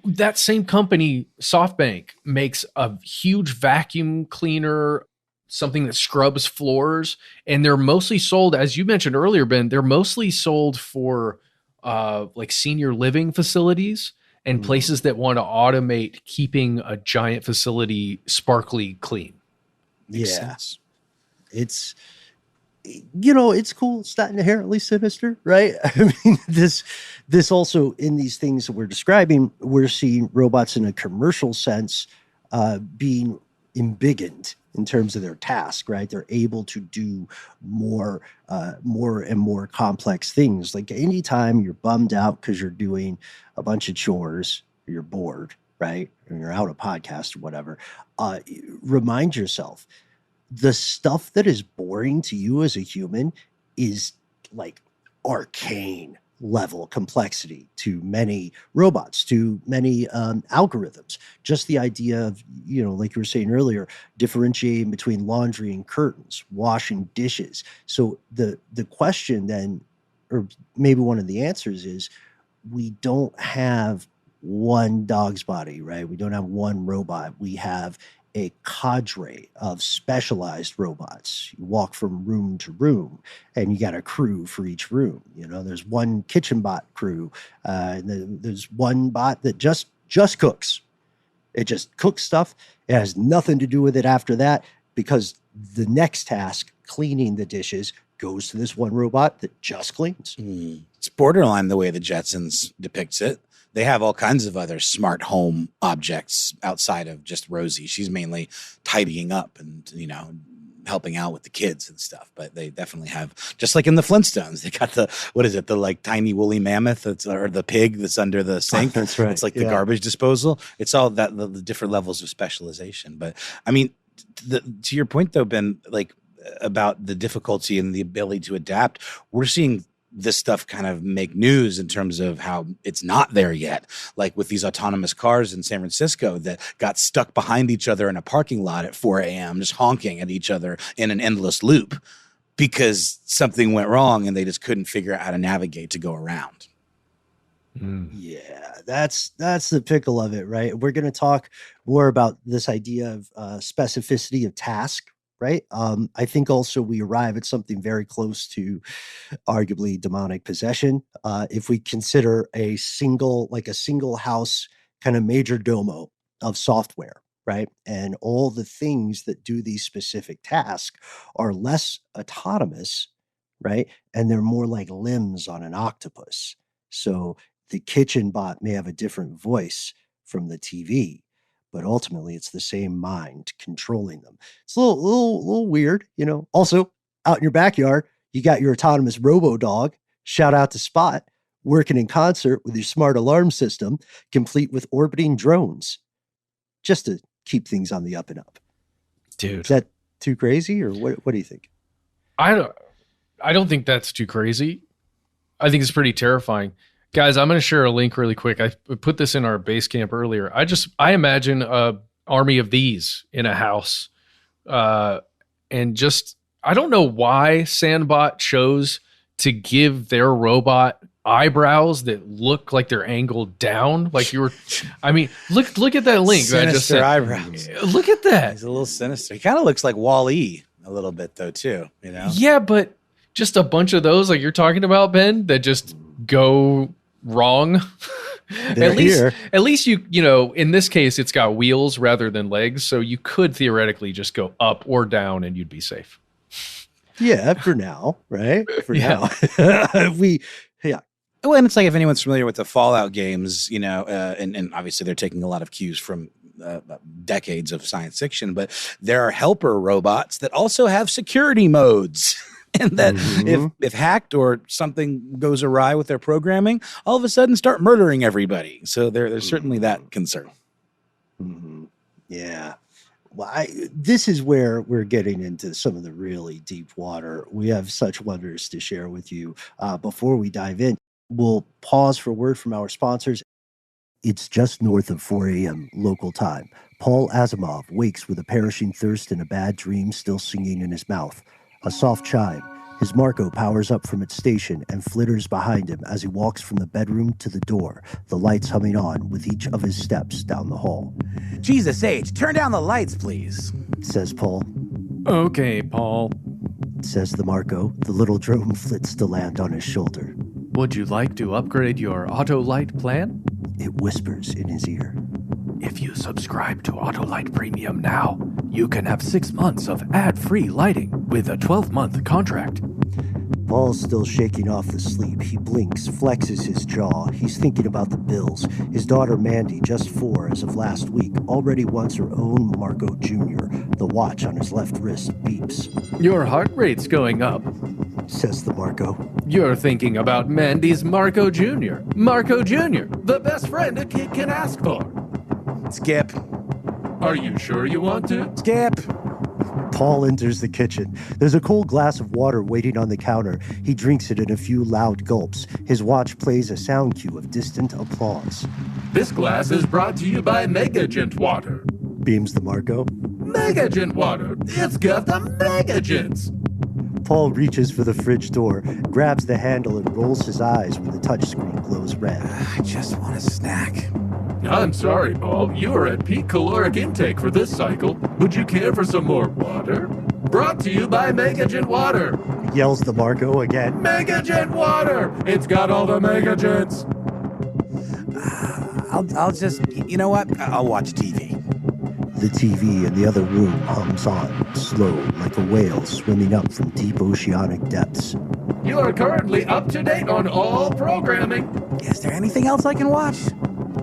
That same company, SoftBank, makes a huge vacuum cleaner, something that scrubs floors, and they're mostly sold, as you mentioned earlier, Ben, they're mostly sold for like senior living facilities and places that want to automate keeping a giant facility sparkly clean. Makes Yeah. sense. It's cool. It's not inherently sinister, right? I mean, this also in these things that we're describing, we're seeing robots in a commercial sense being embiggened in terms of their task, right? They're able to do more and more complex things. Like anytime you're bummed out because you're doing a bunch of chores, or you're bored, right? And you're out a podcast or whatever, remind yourself the stuff that is boring to you as a human is like arcane level complexity to many robots, to many algorithms. Just the idea of, like you were saying earlier, differentiating between laundry and curtains, washing dishes. So the question then, or maybe one of the answers is, we don't have one dog's body, right? We don't have one robot. We have a cadre of specialized robots. You walk from room to room, and you got a crew for each room. There's one kitchen bot crew. There's one bot that just cooks. It just cooks stuff. It has nothing to do with it after that, because the next task, cleaning the dishes, goes to this one robot that just cleans. It's borderline the way the Jetsons depicts it. They have all kinds of other smart home objects outside of just Rosie. She's mainly tidying up and, helping out with the kids and stuff. But they definitely have, just like in the Flintstones, they got the like tiny woolly mammoth or the pig that's under the sink. That's right. It's like the garbage disposal. It's all that the different levels of specialization. But I mean, to your point though, Ben, like about the difficulty and the ability to adapt, we're seeing this stuff kind of make news in terms of how it's not there yet. Like with these autonomous cars in San Francisco that got stuck behind each other in a parking lot at 4 a.m., just honking at each other in an endless loop because something went wrong and they just couldn't figure out how to navigate to go around. Yeah, that's the pickle of it, right? We're going to talk more about this idea of specificity of task, right? I think also we arrive at something very close to arguably demonic possession. If we consider a single house kind of major domo of software, right? And all the things that do these specific tasks are less autonomous, right? And they're more like limbs on an octopus. So the kitchen bot may have a different voice from the TV, but ultimately it's the same mind controlling them. It's a little weird, Also, out in your backyard, you got your autonomous robo dog, shout out to Spot, working in concert with your smart alarm system, complete with orbiting drones, just to keep things on the up and up. Dude. Is that too crazy, or what do you think? I don't think that's too crazy. I think it's pretty terrifying. Guys, I'm going to share a link really quick. I put this in our base camp earlier. I imagine a army of these in a house. And just, I don't know why Sandbot chose to give their robot eyebrows that look like they're angled down. Like I mean, look at that link. That I just Sinister said. eyebrows. Look at that. He's a little sinister. He kind of looks like Wall-E a little bit though, too, you know? Yeah, but just a bunch of those like you're talking about, Ben, that just go wrong. They're here. At least you know, in this case, it's got wheels rather than legs. So you could theoretically just go up or down and you'd be safe. Yeah, for now, right? For Yeah. now. Well, and it's like if anyone's familiar with the Fallout games, you know, and obviously they're taking a lot of cues from decades of science fiction, but there are helper robots that also have security modes. And that if hacked or something goes awry with their programming, all of a sudden start murdering everybody. So there's certainly that concern. Mm-hmm. Yeah. Well, this is where we're getting into some of the really deep water. We have such wonders to share with you. Before we dive in, we'll pause for a word from our sponsors. It's just north of 4 a.m. local time. Paul Asimov wakes with a perishing thirst and a bad dream still singing in his mouth. A soft chime. His Marco powers up from its station and flitters behind him as he walks from the bedroom to the door, the lights humming on with each of his steps down the hall. Jesus H, turn down the lights, please, says Paul. Okay, Paul. Says the Marco. The little drone flits to land on his shoulder. Would you like to upgrade your auto light plan? It whispers in his ear. If you subscribe to Autolight Premium now, you can have 6 months of ad-free lighting with a 12-month contract. Paul's still shaking off the sleep. He blinks, flexes his jaw. He's thinking about the bills. His daughter Mandy, just 4 as of last week, already wants her own Marco Jr. The watch on his left wrist beeps. Your heart rate's going up, says the Marco. You're thinking about Mandy's Marco Jr. Marco Jr., the best friend a kid can ask for. Skip. Are you sure you want to? Skip. Paul enters the kitchen. There's a cold glass of water waiting on the counter. He drinks it in a few loud gulps. His watch plays a sound cue of distant applause. This glass is brought to you by Megagent Water. Beams the Marco. Megagent Water. It's got the Megagents. Paul reaches for the fridge door, grabs the handle, and rolls his eyes when the touchscreen glows red. I just want a snack. I'm sorry, Paul. You are at peak caloric intake for this cycle. Would you care for some more water? Brought to you by Megagent Water. Yells the Marco again. Megagent Water! It's got all the Megagents. I'll just, you know what? I'll watch TV. The TV in the other room hums on, slow like a whale swimming up from deep oceanic depths. You are currently up to date on all programming. Is there anything else I can watch?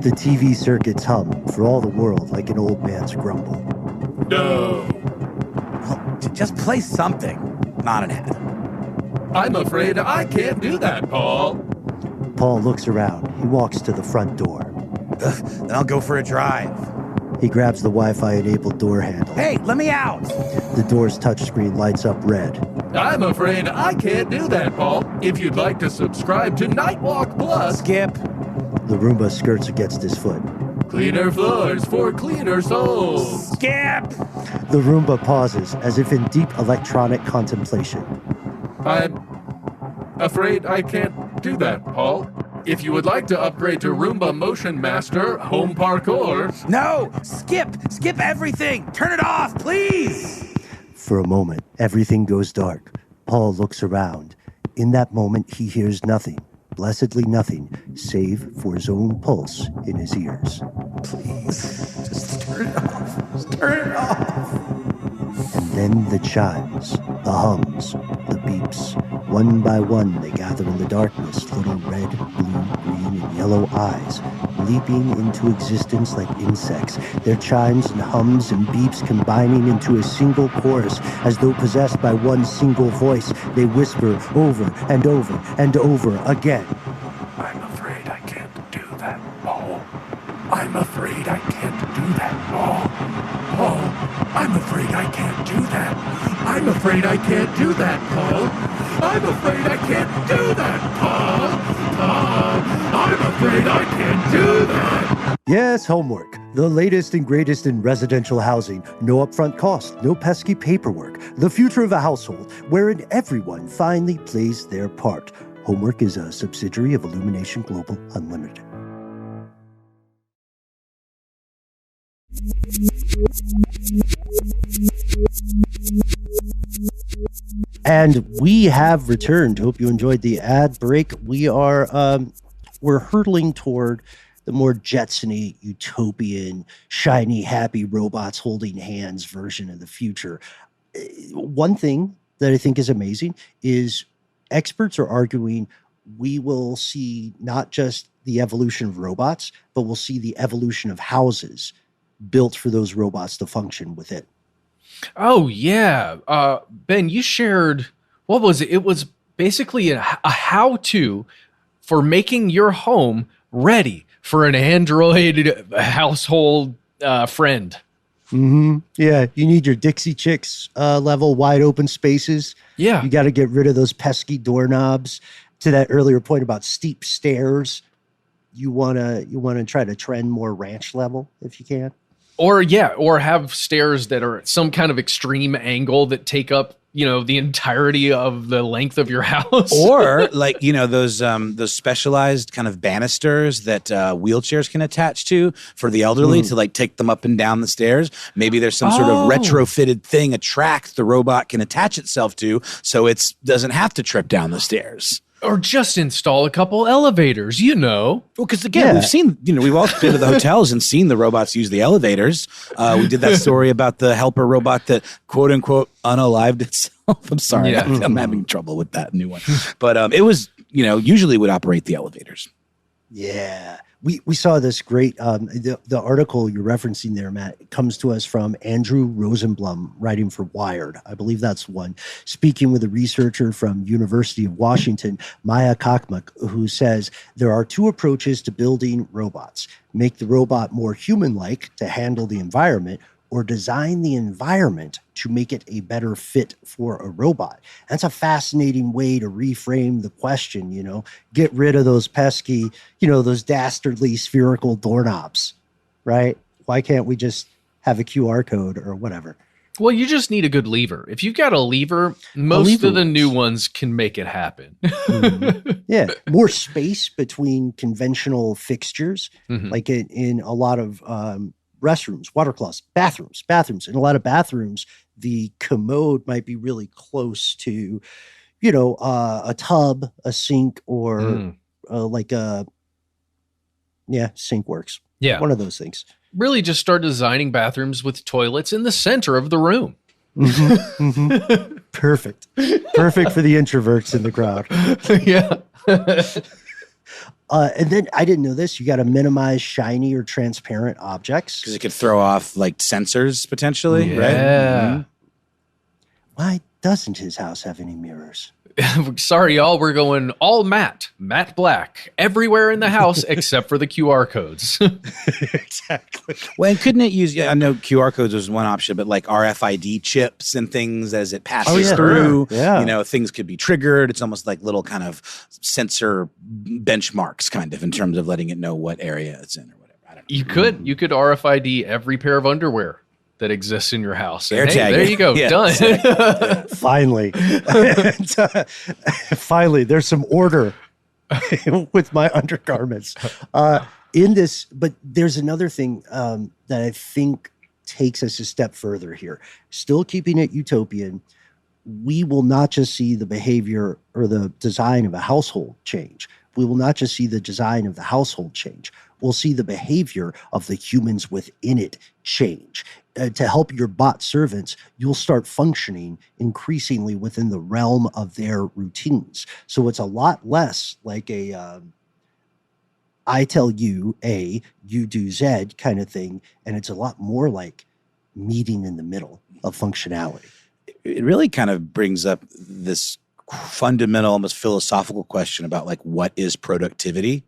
The TV circuits hum, for all the world, like an old man's grumble. No. Well, just play something, not an ad. I'm afraid I can't do that, Paul. Paul looks around. He walks to the front door. Then I'll go for a drive. He grabs the Wi-Fi-enabled door handle. Hey, let me out! The door's touchscreen lights up red. I'm afraid I can't do that, Paul. If you'd like to subscribe to Nightwalk Plus... Skip. The Roomba skirts against his foot. Cleaner floors for cleaner souls. Skip! The Roomba pauses, as if in deep electronic contemplation. I'm afraid I can't do that, Paul. If you would like to upgrade to Roomba Motion Master Home Parkour... No! Skip! Skip everything! Turn it off, please! For a moment, everything goes dark. Paul looks around. In that moment, he hears nothing, blessedly nothing, save for his own pulse in his ears. Please, just turn it off. Just turn it off. And then the chimes, the hums, the beeps. One by one, they gather in the darkness, little red, blue, green, and yellow eyes, leaping into existence like insects, their chimes and hums and beeps combining into a single chorus. As though possessed by one single voice, they whisper over and over and over again. I'm afraid I can't do that, Paul. I'm afraid I can't do that, Paul. Paul, I'm afraid I can't do that. I'm afraid I can't do that, Paul. I'm afraid I can't do that, Paul. Paul, I'm afraid I can't do that. Yes, homework. The latest and greatest in residential housing. No upfront cost, no pesky paperwork. The future of a household wherein everyone finally plays their part. Homework is a subsidiary of Illumination Global Unlimited. And we have returned. Hope you enjoyed the ad break. We're hurtling toward the more Jetsony, utopian, shiny, happy robots holding hands version of the future. One thing that I think is amazing is experts are arguing we will see not just the evolution of robots, but we'll see the evolution of houses built for those robots to function within. Oh, yeah. Ben, you shared, what was it? It was basically a how-to for making your home ready for an Android household friend. Mm-hmm. Yeah, you need your Dixie Chicks level wide open spaces. Yeah. You got to get rid of those pesky doorknobs. To that earlier point about steep stairs, you wanna try to trend more ranch level if you can. Or have stairs that are at some kind of extreme angle that take up, the entirety of the length of your house. Or those specialized kind of banisters that wheelchairs can attach to for the elderly to take them up and down the stairs. Maybe there's some sort of retrofitted thing, a track the robot can attach itself to so it doesn't have to trip down the stairs. Or just install a couple elevators, Well, because again, we've seen, we've all been to the hotels and seen the robots use the elevators. We did that story about the helper robot that quote unquote unalived itself. I'm sorry. Yeah. I'm having trouble with that new one. But it was, usually would operate the elevators. Yeah. We saw this great, the article you're referencing there, Matt, comes to us from Andrew Rosenblum, writing for Wired. I believe that's one. Speaking with a researcher from University of Washington, Maya Kakmak, who says there are two approaches to building robots. Make the robot more human-like to handle the environment, or design the environment to make it a better fit for a robot. That's a fascinating way to reframe the question, get rid of those pesky, those dastardly spherical doorknobs, right? Why can't we just have a QR code or whatever? Well, you just need a good lever. If you've got a lever, most of the new ones can make it happen. Mm-hmm. Yeah. More space between conventional fixtures, like in a lot of, restrooms, water closets, bathrooms. In a lot of bathrooms, the commode might be really close to, a tub, a sink, or sink works. Yeah. One of those things. Really just start designing bathrooms with toilets in the center of the room. Mm-hmm. Mm-hmm. Perfect for the introverts in the crowd. Yeah. And then I didn't know this. You got to minimize shiny or transparent objects because it could throw off sensors potentially, right? Yeah. Why doesn't his house have any mirrors? Sorry, y'all. We're going all matte black everywhere in the house except for the QR codes. Exactly. Well, and couldn't it use? I know QR codes was one option, but RFID chips and things as it passes through. Yeah. Things could be triggered. It's almost like little kind of sensor benchmarks, kind of in terms of letting it know what area it's in or whatever. I don't know. You could RFID every pair of underwear that exists in your house. Hey, there you go. Done. Exactly. Finally. Finally, there's some order with my undergarments in this. But there's another thing that I think takes us a step further here. Still keeping it utopian, we will not just see the behavior or the design of a household change. We will not just see the design of the household change. We'll see the behavior of the humans within it change. To help your bot servants, you'll start functioning increasingly within the realm of their routines. So it's a lot less like a I tell you A, you do Z kind of thing. And it's a lot more like meeting in the middle of functionality. It really kind of brings up this fundamental, almost philosophical question about what is productivity?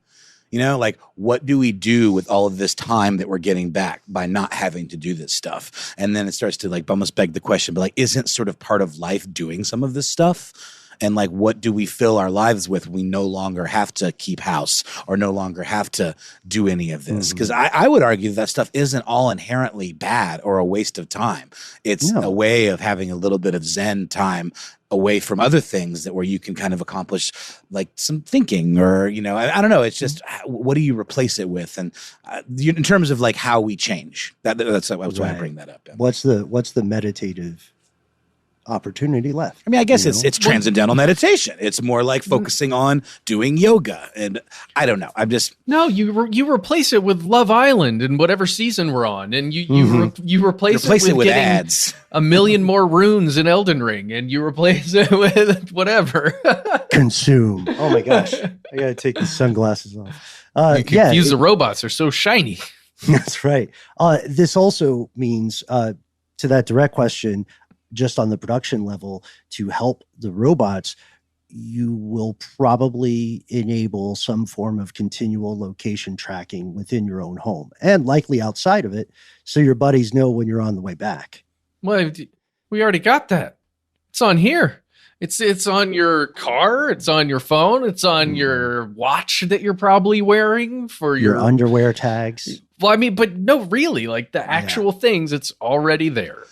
What do we do with all of this time that we're getting back by not having to do this stuff? And then it starts to almost beg the question, but isn't sort of part of life doing some of this stuff? And like, what do we fill our lives with? We no longer have to keep house or no longer have to do any of this. Because I would argue that stuff isn't all inherently bad or a waste of time. It's a way of having a little bit of Zen time away from other things that where you can kind of accomplish like some thinking or, you know, I don't know. It's just, what do you replace it with? And in terms of like how we change, that's why I bring that up. What's the meditative opportunity left? I mean, I guess it's transcendental meditation. It's more like focusing on doing yoga, and I don't know. I'm just you replace it with Love Island and whatever season we're on, and you replace it with getting ads. a million more runes in Elden Ring, and you replace it with whatever. Consume. Oh my gosh, I gotta take these sunglasses off. You confuse the robots; they're so shiny. That's right. This also means, to that direct question, just on the production level, to help the robots, you will probably enable some form of continual location tracking within your own home and likely outside of it, so your buddies know when you're on the way back. Well, we already got that. It's on here. It's on your car. It's on your phone. It's on your watch that you're probably wearing for your underwear tags. Well, I mean, but no, really, like the actual things, it's already there,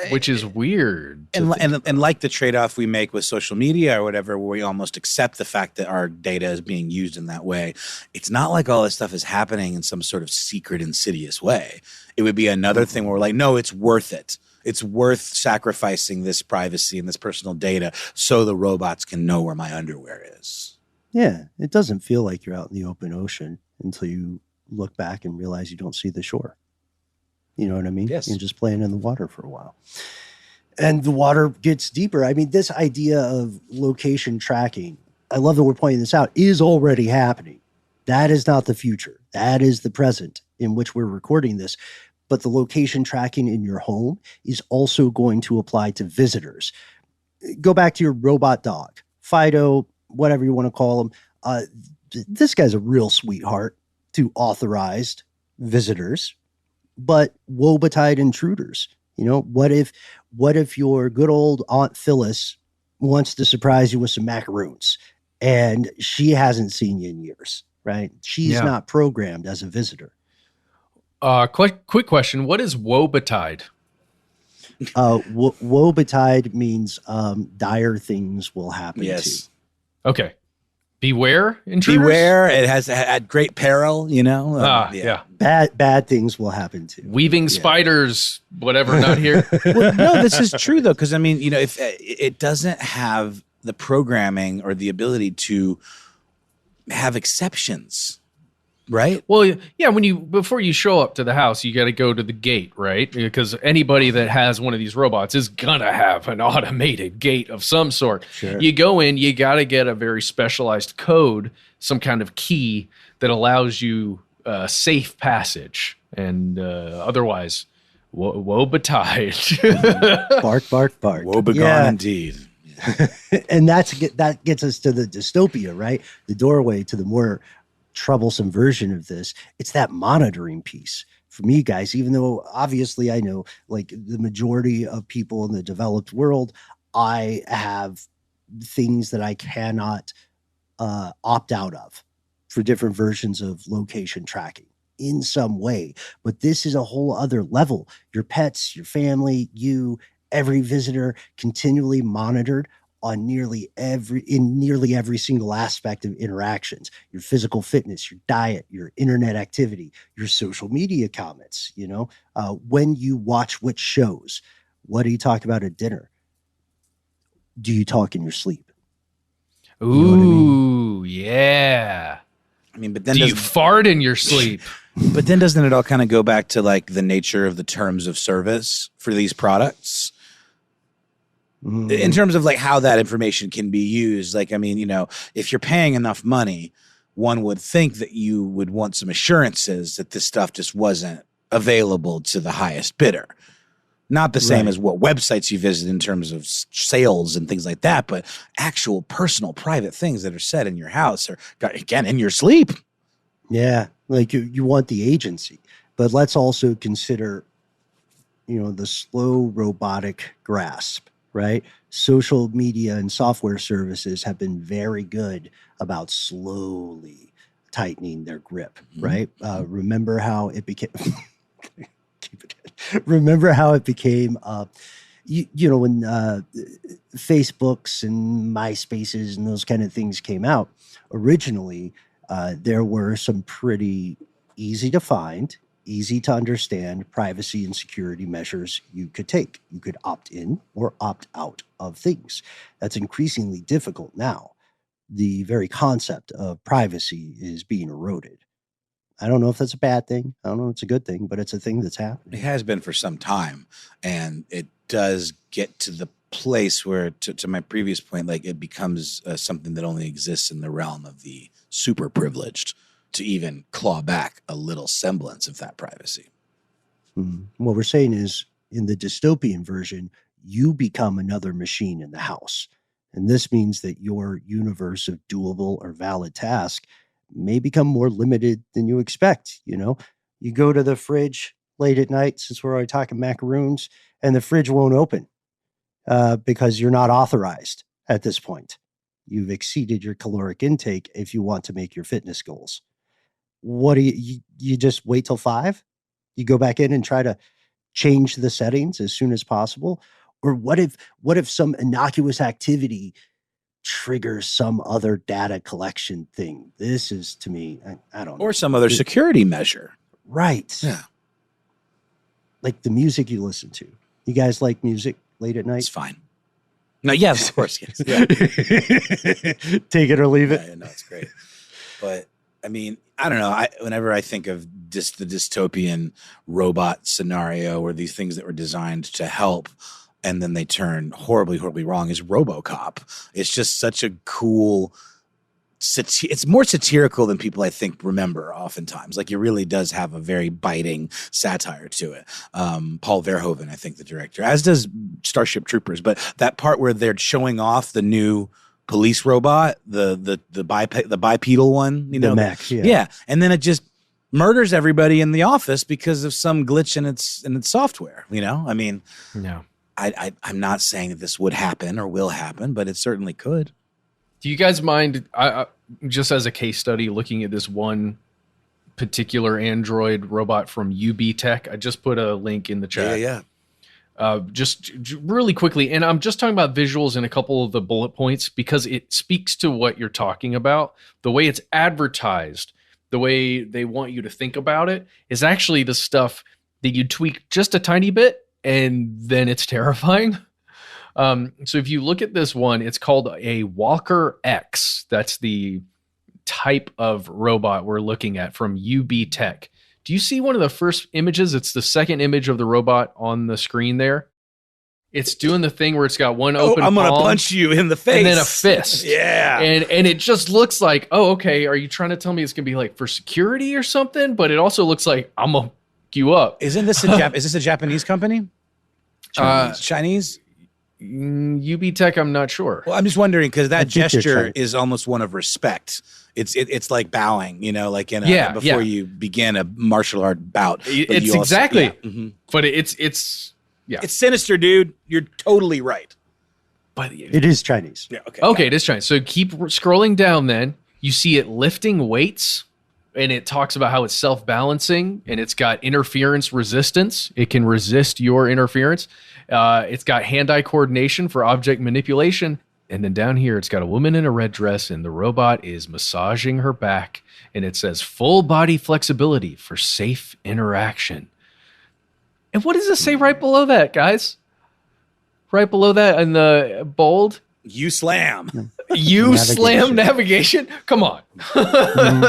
which is weird. And like the trade-off we make with social media or whatever, where we almost accept the fact that our data is being used in that way, it's not like all this stuff is happening in some sort of secret, insidious way. It would be another thing where we're like, no, it's worth it. It's worth sacrificing this privacy and this personal data so the robots can know where my underwear is. Yeah, it doesn't feel like you're out in the open ocean until you look back and realize you don't see the shore. You know what I mean? Yes. You're just playing in the water for a while. And the water gets deeper. I mean, this idea of location tracking, I love that we're pointing this out, is already happening. That is not the future. That is the present in which we're recording this. But the location tracking in your home is also going to apply to visitors. Go back to your robot dog, Fido, whatever you want to call him. This guy's a real sweetheart to authorized visitors, but woe-betide intruders. You know, what if your good old Aunt Phyllis wants to surprise you with some macaroons and she hasn't seen you in years, right? She's not programmed as a visitor. Quick question. What is woe-betide? Woe-betide means dire things will happen to. Okay. Beware, intruders? Beware. It has at great peril, you know? Bad things will happen to. Weaving spiders, whatever, not here. Well, no, this is true, though, because, I mean, you know, if it doesn't have the programming or the ability to have exceptions, right? Well, yeah, before you show up to the house, you got to go to the gate, right? Because anybody that has one of these robots is gonna have an automated gate of some sort. Sure. You go in, you got to get a very specialized code, some kind of key that allows you safe passage, and otherwise, woe betide. Bark, bark, bark. Woe begone indeed. And that gets us to the dystopia, right? The doorway to the more troublesome version of this. It's that monitoring piece for me, guys. Even though obviously I know, like, the majority of people in the developed world, I have things that I cannot opt out of for different versions of location tracking in some way. But this is a whole other level. Your pets, your family, every visitor continually monitored on nearly every single aspect of interactions: your physical fitness, your diet, your internet activity, your social media comments, you know, when you watch which shows, what do you talk about at dinner? Do you talk in your sleep? Ooh, you know what I mean? Yeah. I mean, but then do you fart in your sleep? But then doesn't it all kind of go back to like the nature of the terms of service for these products? In terms of like how that information can be used. Like, I mean, you know, if you're paying enough money, one would think that you would want some assurances that this stuff just wasn't available to the highest bidder. Not the same as what websites you visit in terms of sales and things like that, but actual personal private things that are said in your house or, again, in your sleep. Yeah, like you want the agency. But let's also consider, you know, the slow robotic grasp, right? Social media and software services have been very good about slowly tightening their grip, right? Remember how it became remember how it became you know, when Facebooks and MySpaces and those kind of things came out, originally there were some pretty easy to find, easy to understand privacy and security measures you could take. You could opt in or opt out of things. That's increasingly difficult now. The very concept of privacy is being eroded. I don't know if that's a bad thing. I don't know if it's a good thing, but it's a thing that's happening. It has been for some time. And it does get to the place where, to my previous point, like it becomes something that only exists in the realm of the super privileged to even claw back a little semblance of that privacy. What we're saying is, in the dystopian version, you become another machine in the house. And this means that your universe of doable or valid tasks may become more limited than you expect. You know, you go to the fridge late at night, since we're already talking macaroons, and the fridge won't open because you're not authorized at this point. You've exceeded your caloric intake if you want to make your fitness goals. What do you just wait till 5? You go back in and try to change the settings as soon as possible? Or what if some innocuous activity triggers some other data collection thing? This is, to me, I don't know. Or some other security measure. Right. Yeah. Like the music you listen to. You guys like music late at night? It's fine. No, yes, of course. Yes. Yeah. Take it or leave it. Yeah, no, it's great. But I mean, I don't know. Whenever I think of the dystopian robot scenario, or these things that were designed to help and then they turn horribly, horribly wrong, is RoboCop. It's just such a cool, it's more satirical than people, I think, remember oftentimes. Like, it really does have a very biting satire to it. Paul Verhoeven, I think, the director, as does Starship Troopers. But that part where they're showing off the new police robot, the bipedal one, you know, the mech, yeah, and then it just murders everybody in the office because of some glitch in its software. You know, I mean, No. I'm not saying that this would happen or will happen, but it certainly could. Do you guys mind, I just as a case study, looking at this one particular Android robot from UBTech? I just put a link in the chat. Yeah. Just really quickly, and I'm just talking about visuals and a couple of the bullet points because it speaks to what you're talking about. The way it's advertised, the way they want you to think about it, is actually the stuff that you tweak just a tiny bit, and then it's terrifying. So if you look at this one, it's called a Walker X. That's the type of robot we're looking at from UB Tech. Do you see one of the first images? It's the second image of the robot on the screen there. It's doing the thing where it's got one open I'm going to palm punch you in the face. and then a fist. Yeah. And it just looks like, oh, okay, are you trying to tell me it's going to be like for security or something? But it also looks like I'm going to you up. Isn't this is this a Japanese company? Chinese? UB Tech, I'm not sure. Well, I'm just wondering because that think they're gesture Chinese. is almost one of respect. It's like bowing, you know, like before you begin a martial art bout. But It's you also- exactly. yeah, mhm. But it's yeah. It's sinister, dude. You're totally right. But It is Chinese. Yeah. Okay. okay, it is Chinese. So keep scrolling down. Then you see it lifting weights, and it talks about how it's self-balancing, and it's got interference resistance. It can resist your interference. It's got hand-eye coordination for object manipulation. And then down here, it's got a woman in a red dress, and the robot is massaging her back. And it says full body flexibility for safe interaction. And what does it say right below that, guys? Right below that in the bold? You slam. You Navigation. slam navigation? Come on.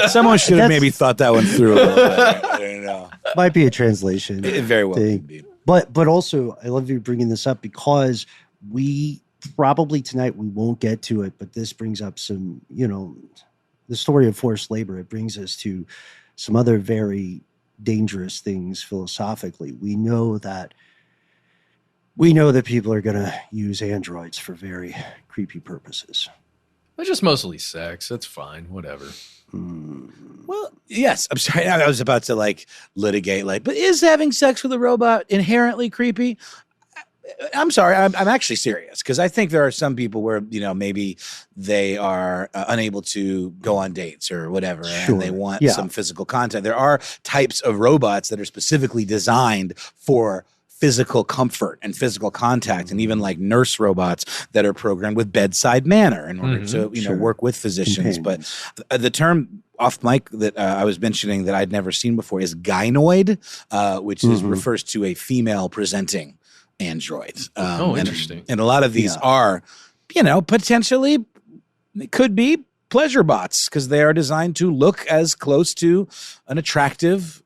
Someone should have That's- maybe thought that one through a little bit. I don't know. Might be a translation. It very well thing. could be. But also, I love you bringing this up because we probably tonight we won't get to it, but this brings up some, you know, the story of forced labor. It brings us to some other very dangerous things philosophically. We know that people are going to use androids for very creepy purposes. It's just mostly sex. That's fine. Whatever. Well, yes. I'm sorry. I was about to litigate but is having sex with a robot inherently creepy? I'm sorry. I'm actually serious because I think there are some people where, maybe they are unable to go on dates or whatever, and they want some physical contact. There are types of robots that are specifically designed for physical comfort and physical contact, and even like nurse robots that are programmed with bedside manner in order to, work with physicians. Companions. But the term off mic that I was mentioning that I'd never seen before is gynoid, which refers to a female presenting android. Interesting. And a lot of these are, potentially it could be pleasure bots because they are designed to look as close to an attractive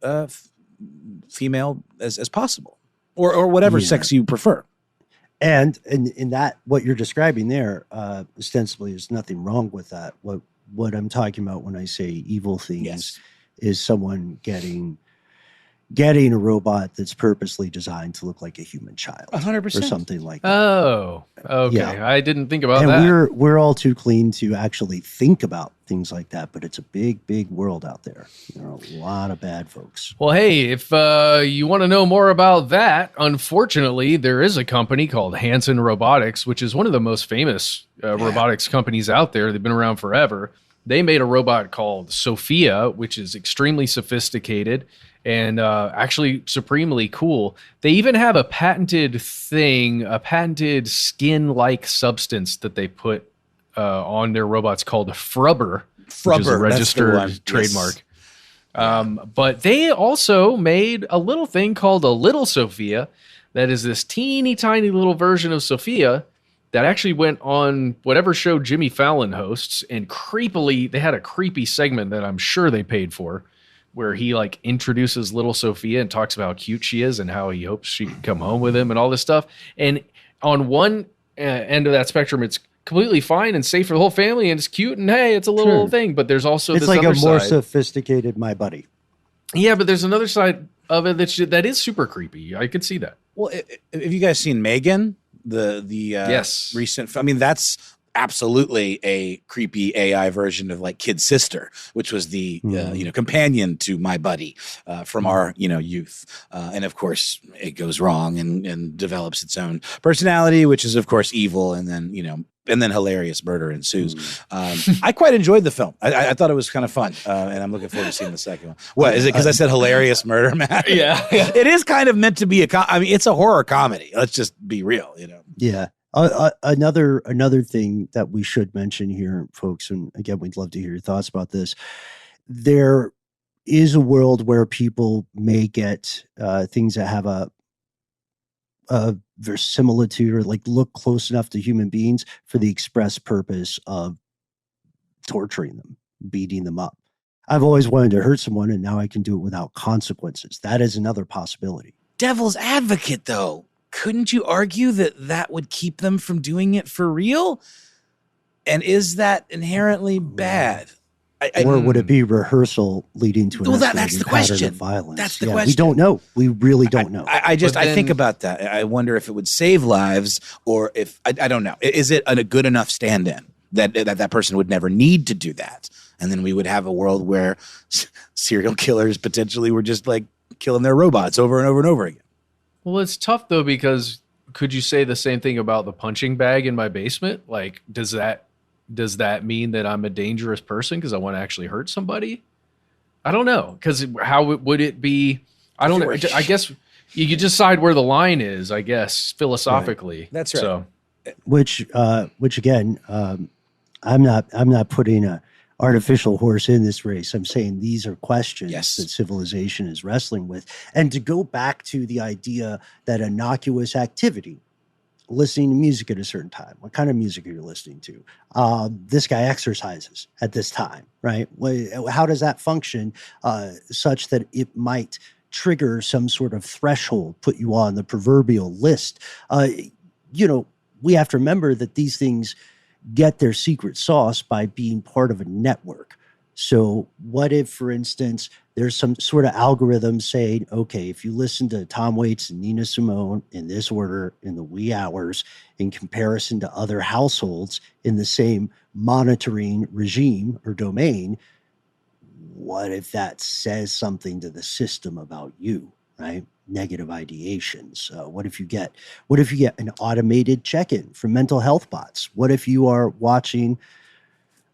female as possible, or whatever sex you prefer. And in that, what you're describing there, ostensibly, there's nothing wrong with that. What I'm talking about when I say evil things is someone getting a robot that's purposely designed to look like a human child, 100%, or something like that. Oh, okay. Yeah. I didn't think about that. And we're all too clean to actually think about things like that, but it's a big, big world out there. There are a lot of bad folks. Well, hey, if you want to know more about that, unfortunately, there is a company called Hanson Robotics, which is one of the most famous robotics companies out there. They've been around forever. They made a robot called Sophia, which is extremely sophisticated and actually supremely cool. They even have a patented skin-like substance that they put on their robots called Frubber, which is a registered trademark. Yes. But they also made a little thing called a little Sophia that is this teeny tiny little version of Sophia that actually went on whatever show Jimmy Fallon hosts, and creepily, they had a creepy segment that I'm sure they paid for, where he like introduces little Sophia and talks about how cute she is and how he hopes she can come home with him and all this stuff. And on one end of that spectrum, it's completely fine and safe for the whole family, and it's cute, and hey, it's a little thing. But there's also it's this like other a more side. Sophisticated My Buddy. Yeah, but there's another side of it that is super creepy. I could see that. Well, have you guys seen Megan? The yes. recent, I mean, that's absolutely a creepy AI version of like Kid Sister, which was the companion to My Buddy from our youth, and of course it goes wrong and develops its own personality, which is of course evil, and then hilarious murder ensues. I quite enjoyed the film. I thought it was kind of fun, and I'm looking forward to seeing the second one. What is it? Because I said hilarious murder, Matt? Yeah. It is kind of meant to be it's a horror comedy. Let's just be real, Yeah. Another thing that we should mention here, folks, and again, we'd love to hear your thoughts about this. There is a world where people may get things that have a verisimilitude or like look close enough to human beings for the express purpose of torturing them, beating them up. I've always wanted to hurt someone, and now I can do it without consequences. That is another possibility. Devil's advocate, though. Couldn't you argue that would keep them from doing it for real? And is that inherently bad? Or would it be rehearsal leading to an escalating pattern of violence? That's the question. We don't know. We really don't know. I think about that. I wonder if it would save lives, or if I don't know. Is it a good enough stand-in that person would never need to do that? And then we would have a world where serial killers potentially were just like killing their robots over and over and over again. Well, it's tough though, because could you say the same thing about the punching bag in my basement? Like, does that mean that I'm a dangerous person because I want to actually hurt somebody? I don't know. Because how would it be? I don't know. I guess you could decide where the line is, I guess, philosophically. Right. That's right. So, which again, I'm not putting a artificial horse in this race. I'm saying these are questions that civilization is wrestling with. And to go back to the idea that innocuous activity, listening to music at a certain time, what kind of music are you listening to? This guy exercises at this time, right? How does that function such that it might trigger some sort of threshold, put you on the proverbial list? We have to remember that these things get their secret sauce by being part of a network. So what if, for instance, there's some sort of algorithm saying, okay, if you listen to Tom Waits and Nina Simone in this order in the wee hours in comparison to other households in the same monitoring regime or domain, what if that says something to the system about you, right? negative ideations? What if you get an automated check-in from mental health bots? What if you are watching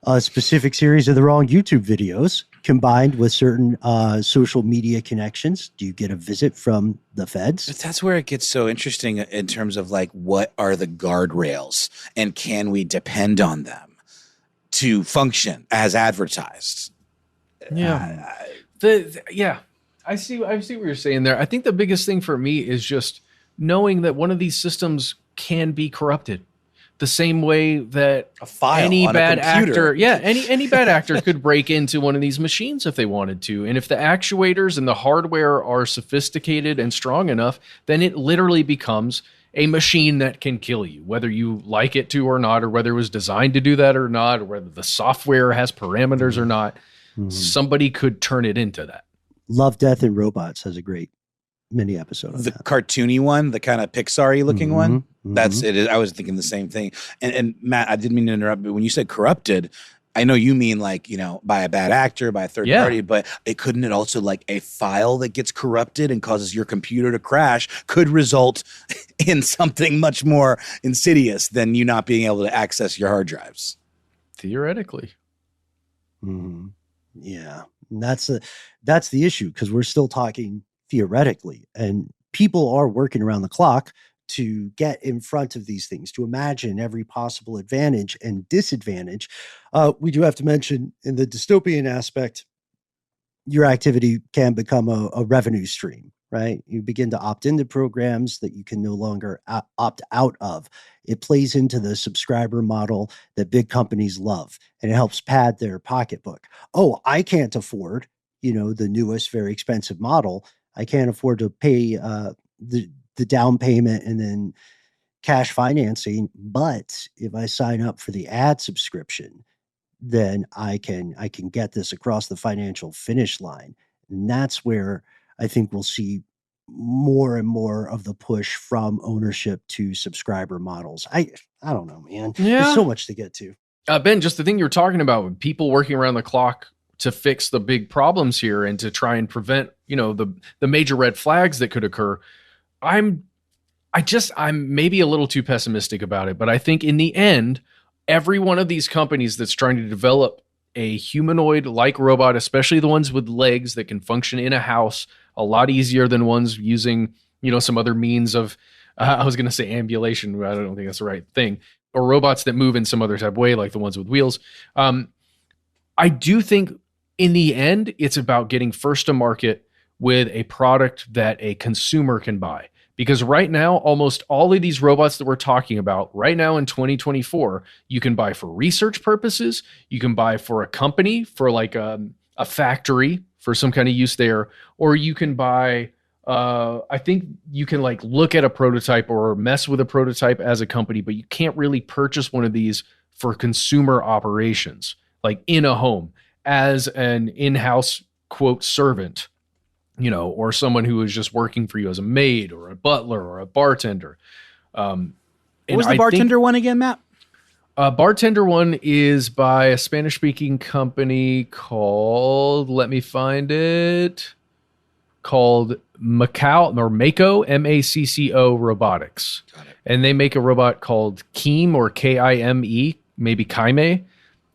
a specific series of the wrong YouTube videos combined with certain social media connections? Do you get a visit from the feds? But that's where it gets so interesting in terms of like, what are the guardrails and can we depend on them to function as advertised? Yeah. I see what you're saying there. I think the biggest thing for me is just knowing that one of these systems can be corrupted. The same way that A file any on a bad computer. actor, any bad actor could break into one of these machines if they wanted to. And if the actuators and the hardware are sophisticated and strong enough, then it literally becomes a machine that can kill you, whether you like it to or not, or whether it was designed to do that or not, or whether the software has parameters or not. Somebody could turn it into that. Love, Death, and Robots has a great mini episode on The that. cartoony one, the kind of Pixar-y looking one. Mhm. That's it. I was thinking the same thing. And Matt, I didn't mean to interrupt, but when you said corrupted, I know you mean like, by a bad actor, by a third party, but couldn't it also like a file that gets corrupted and causes your computer to crash could result in something much more insidious than you not being able to access your hard drives? Theoretically. Mm-hmm. Yeah. And that's the issue, because we're still talking theoretically, and people are working around the clock to get in front of these things, to imagine every possible advantage and disadvantage. We do have to mention, in the dystopian aspect, your activity can become a revenue stream, right? You begin to opt into programs that you can no longer opt out of. It plays into the subscriber model that big companies love, and it helps pad their pocketbook. Oh, I can't afford, the newest, very expensive model. I can't afford to pay the down payment and then cash financing. But if I sign up for the ad subscription, then I can get this across the financial finish line. And that's where I think we'll see more and more of the push from ownership to subscriber models. I don't know, man. Yeah. There's so much to get to. Ben, just the thing you're talking about, with people working around the clock to fix the big problems here and to try and prevent, the major red flags that could occur. I'm maybe a little too pessimistic about it, but I think in the end, every one of these companies that's trying to develop a humanoid-like robot, especially the ones with legs that can function in a house a lot easier than ones using, some other means of, I was going to say ambulation. I don't think that's the right thing. Or robots that move in some other type of way, like the ones with wheels. I do think in the end, it's about getting first to market with a product that a consumer can buy. Because right now, almost all of these robots that we're talking about right now in 2024, you can buy for research purposes. You can buy for a company, for like a factory, for some kind of use there. Or you can buy, I think you can like look at a prototype or mess with a prototype as a company, but you can't really purchase one of these for consumer operations, like in a home as an in-house, quote, servant. Or someone who is just working for you as a maid or a butler or a bartender. What was the bartender one again, Matt? Bartender one is by a Spanish-speaking company called, let me find it, called Mako, M-A-C-C-O Robotics. Got it. And they make a robot called Kime, or K-I-M-E, maybe Kime.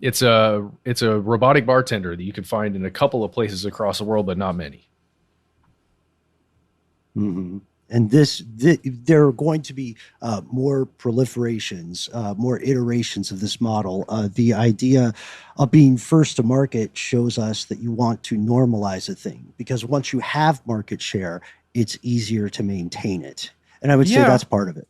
It's a robotic bartender that you can find in a couple of places across the world, but not many. Mm-hmm. And there are going to be more proliferations, more iterations of this model. The idea of being first to market shows us that you want to normalize a thing, because once you have market share, it's easier to maintain it. And I would say that's part of it.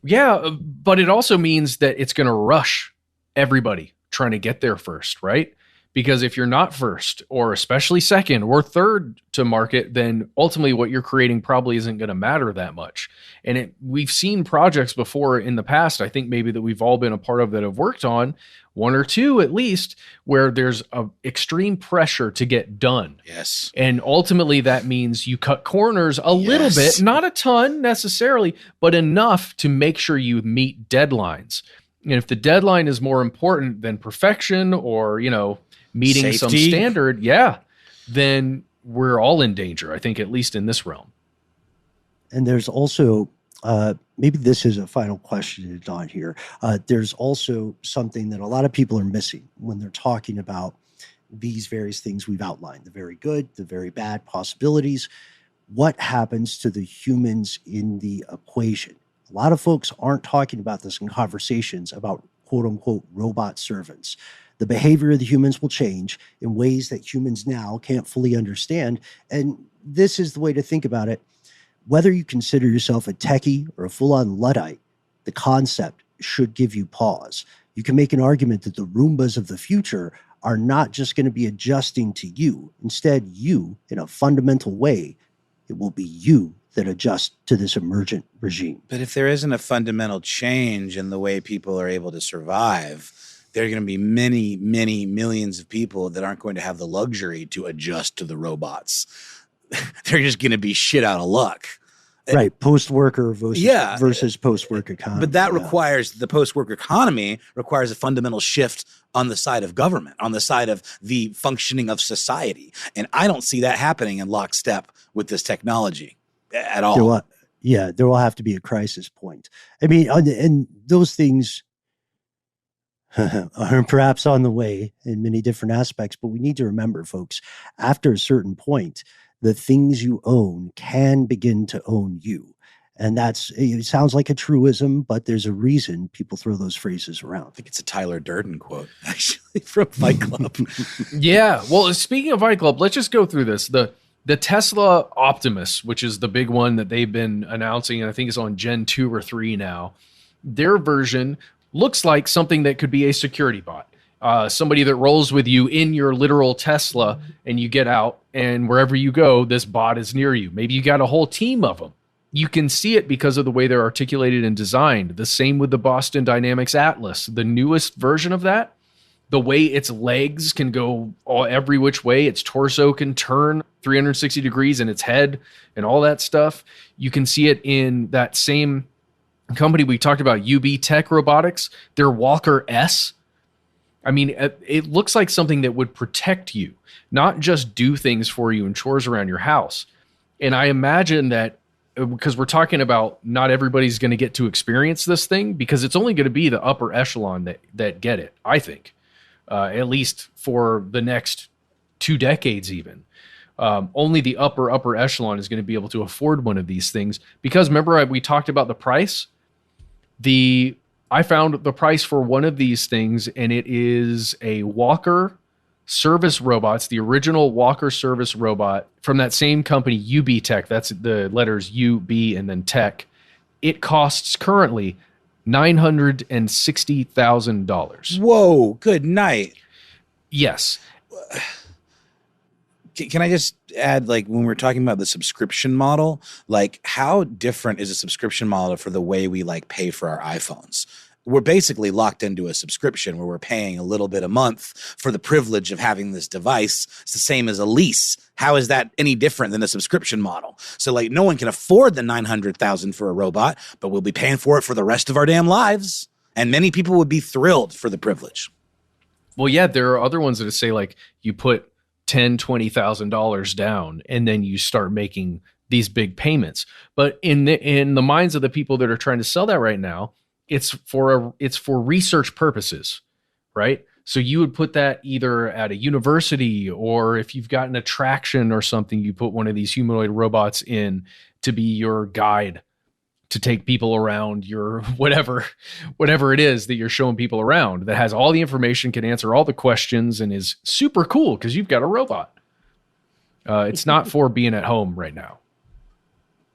Yeah, but it also means that it's going to rush everybody trying to get there first, right? Because if you're not first, or especially second or third to market, then ultimately what you're creating probably isn't going to matter that much. And we've seen projects before in the past, I think maybe that we've all been a part of that have worked on, one or two at least, where there's a extreme pressure to get done. Yes. And ultimately that means you cut corners a little bit, not a ton necessarily, but enough to make sure you meet deadlines. And if the deadline is more important than perfection or, meeting Safety. some standard, then we're all in danger, I think, at least in this realm. And there's also, maybe this is a final question to Don here. There's also something that a lot of people are missing when they're talking about these various things we've outlined, the very good, the very bad possibilities. What happens to the humans in the equation? A lot of folks aren't talking about this in conversations about quote unquote robot servants. The behavior of the humans will change in ways that humans now can't fully understand. And this is the way to think about it. Whether you consider yourself a techie or a full-on Luddite, the concept should give you pause. You can make an argument that the Roombas of the future are not just going to be adjusting to you. Instead, you, in a fundamental way, it will be you that adjust to this emergent regime. But if there isn't a fundamental change in the way people are able to survive, there are going to be many, many millions of people that aren't going to have the luxury to adjust to the robots. They're just going to be shit out of luck. Right. Post-worker versus post-work economy. But that requires, the post-work economy requires a fundamental shift on the side of government, on the side of the functioning of society. And I don't see that happening in lockstep with this technology at all. There will have to be a crisis point. I mean, and those things are perhaps on the way in many different aspects, but we need to remember, folks, after a certain point, the things you own can begin to own you. And it sounds like a truism, but there's a reason people throw those phrases around. I think it's a Tyler Durden quote, actually, from Fight Club. Yeah. Well, speaking of Fight Club, let's just go through this. The Tesla Optimus, which is the big one that they've been announcing, and I think it's on Gen 2 or 3 now, their version looks like something that could be a security bot. Somebody that rolls with you in your literal Tesla, and you get out, and wherever you go, this bot is near you. Maybe you got a whole team of them. You can see it because of the way they're articulated and designed. The same with the Boston Dynamics Atlas, the newest version of that. The way its legs can go every which way, its torso can turn 360 degrees, and its head and all that stuff. You can see it in that same company we talked about, UB Robotics, their Walker S. I mean, it looks like something that would protect you, not just do things for you and chores around your house. And I imagine that because we're talking about not everybody's going to get to experience this thing, because it's only going to be the upper echelon that get it, I think, at least for the next 2 decades even. Only the upper echelon is going to be able to afford one of these things. Because remember, we talked about the price? I found the price for one of these things, and it is a Walker service robot. It's the original Walker service robot from that same company, UB Tech. That's the letters UB and then Tech. It costs currently $960,000. Whoa, good night. Yes. Can I just add, like, when we're talking about the subscription model, like, how different is a subscription model for the way we like pay for our iPhones? We're basically locked into a subscription where we're paying a little bit a month for the privilege of having this device. It's the same as a lease. How is that any different than a subscription model? So, like, no one can afford the $900,000 for a robot, but we'll be paying for it for the rest of our damn lives. And many people would be thrilled for the privilege. Well, yeah, there are other ones that say, like, you put $10,000-$20,000 down, and then you start making these big payments. But in the minds of the people that are trying to sell that right now, it's for research purposes, right? So you would put that either at a university, or if you've got an attraction or something, you put one of these humanoid robots in to be your guide to take people around your whatever it is that you're showing people around, that has all the information, can answer all the questions, and is super cool because you've got a robot. It's not for being at home right now.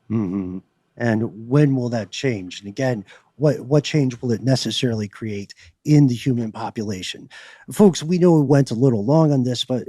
Mm-hmm. And when will that change? And again, what change will it necessarily create in the human population? Folks, we know we went a little long on this, but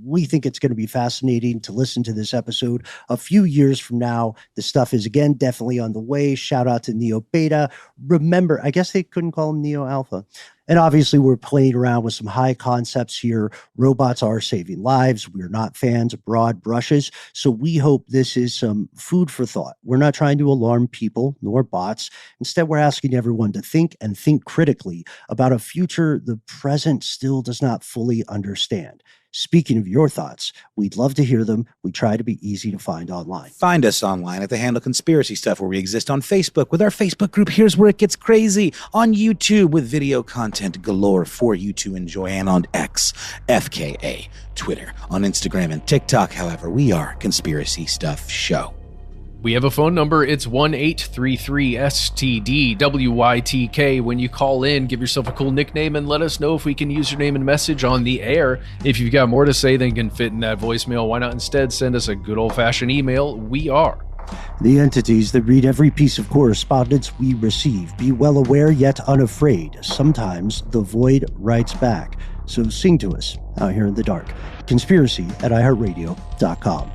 we think it's going to be fascinating to listen to this episode. A few years from now, the stuff is, again, definitely on the way. Shout out to Neo Beta. Remember, I guess they couldn't call him Neo Alpha. And obviously, we're playing around with some high concepts here. Robots are saving lives. We're not fans of broad brushes. So we hope this is some food for thought. We're not trying to alarm people nor bots. Instead, we're asking everyone to think and think critically about a future the present still does not fully understand. Speaking of your thoughts, we'd love to hear them. We try to be easy to find online. Find us online at the handle Conspiracy Stuff, where we exist on Facebook with our Facebook group Here's Where It Gets Crazy, on YouTube with video content galore for you to enjoy, and on X, FKA, Twitter, on Instagram and TikTok. However, we are Conspiracy Stuff Show. We have a phone number. It's 1-833-STDWYTK. When you call in, give yourself a cool nickname and let us know if we can use your name and message on the air. If you've got more to say than can fit in that voicemail, why not instead send us a good old-fashioned email? We are the entities that read every piece of correspondence we receive. Be well aware yet unafraid. Sometimes the void writes back. So sing to us out here in the dark. Conspiracy at iHeartRadio.com.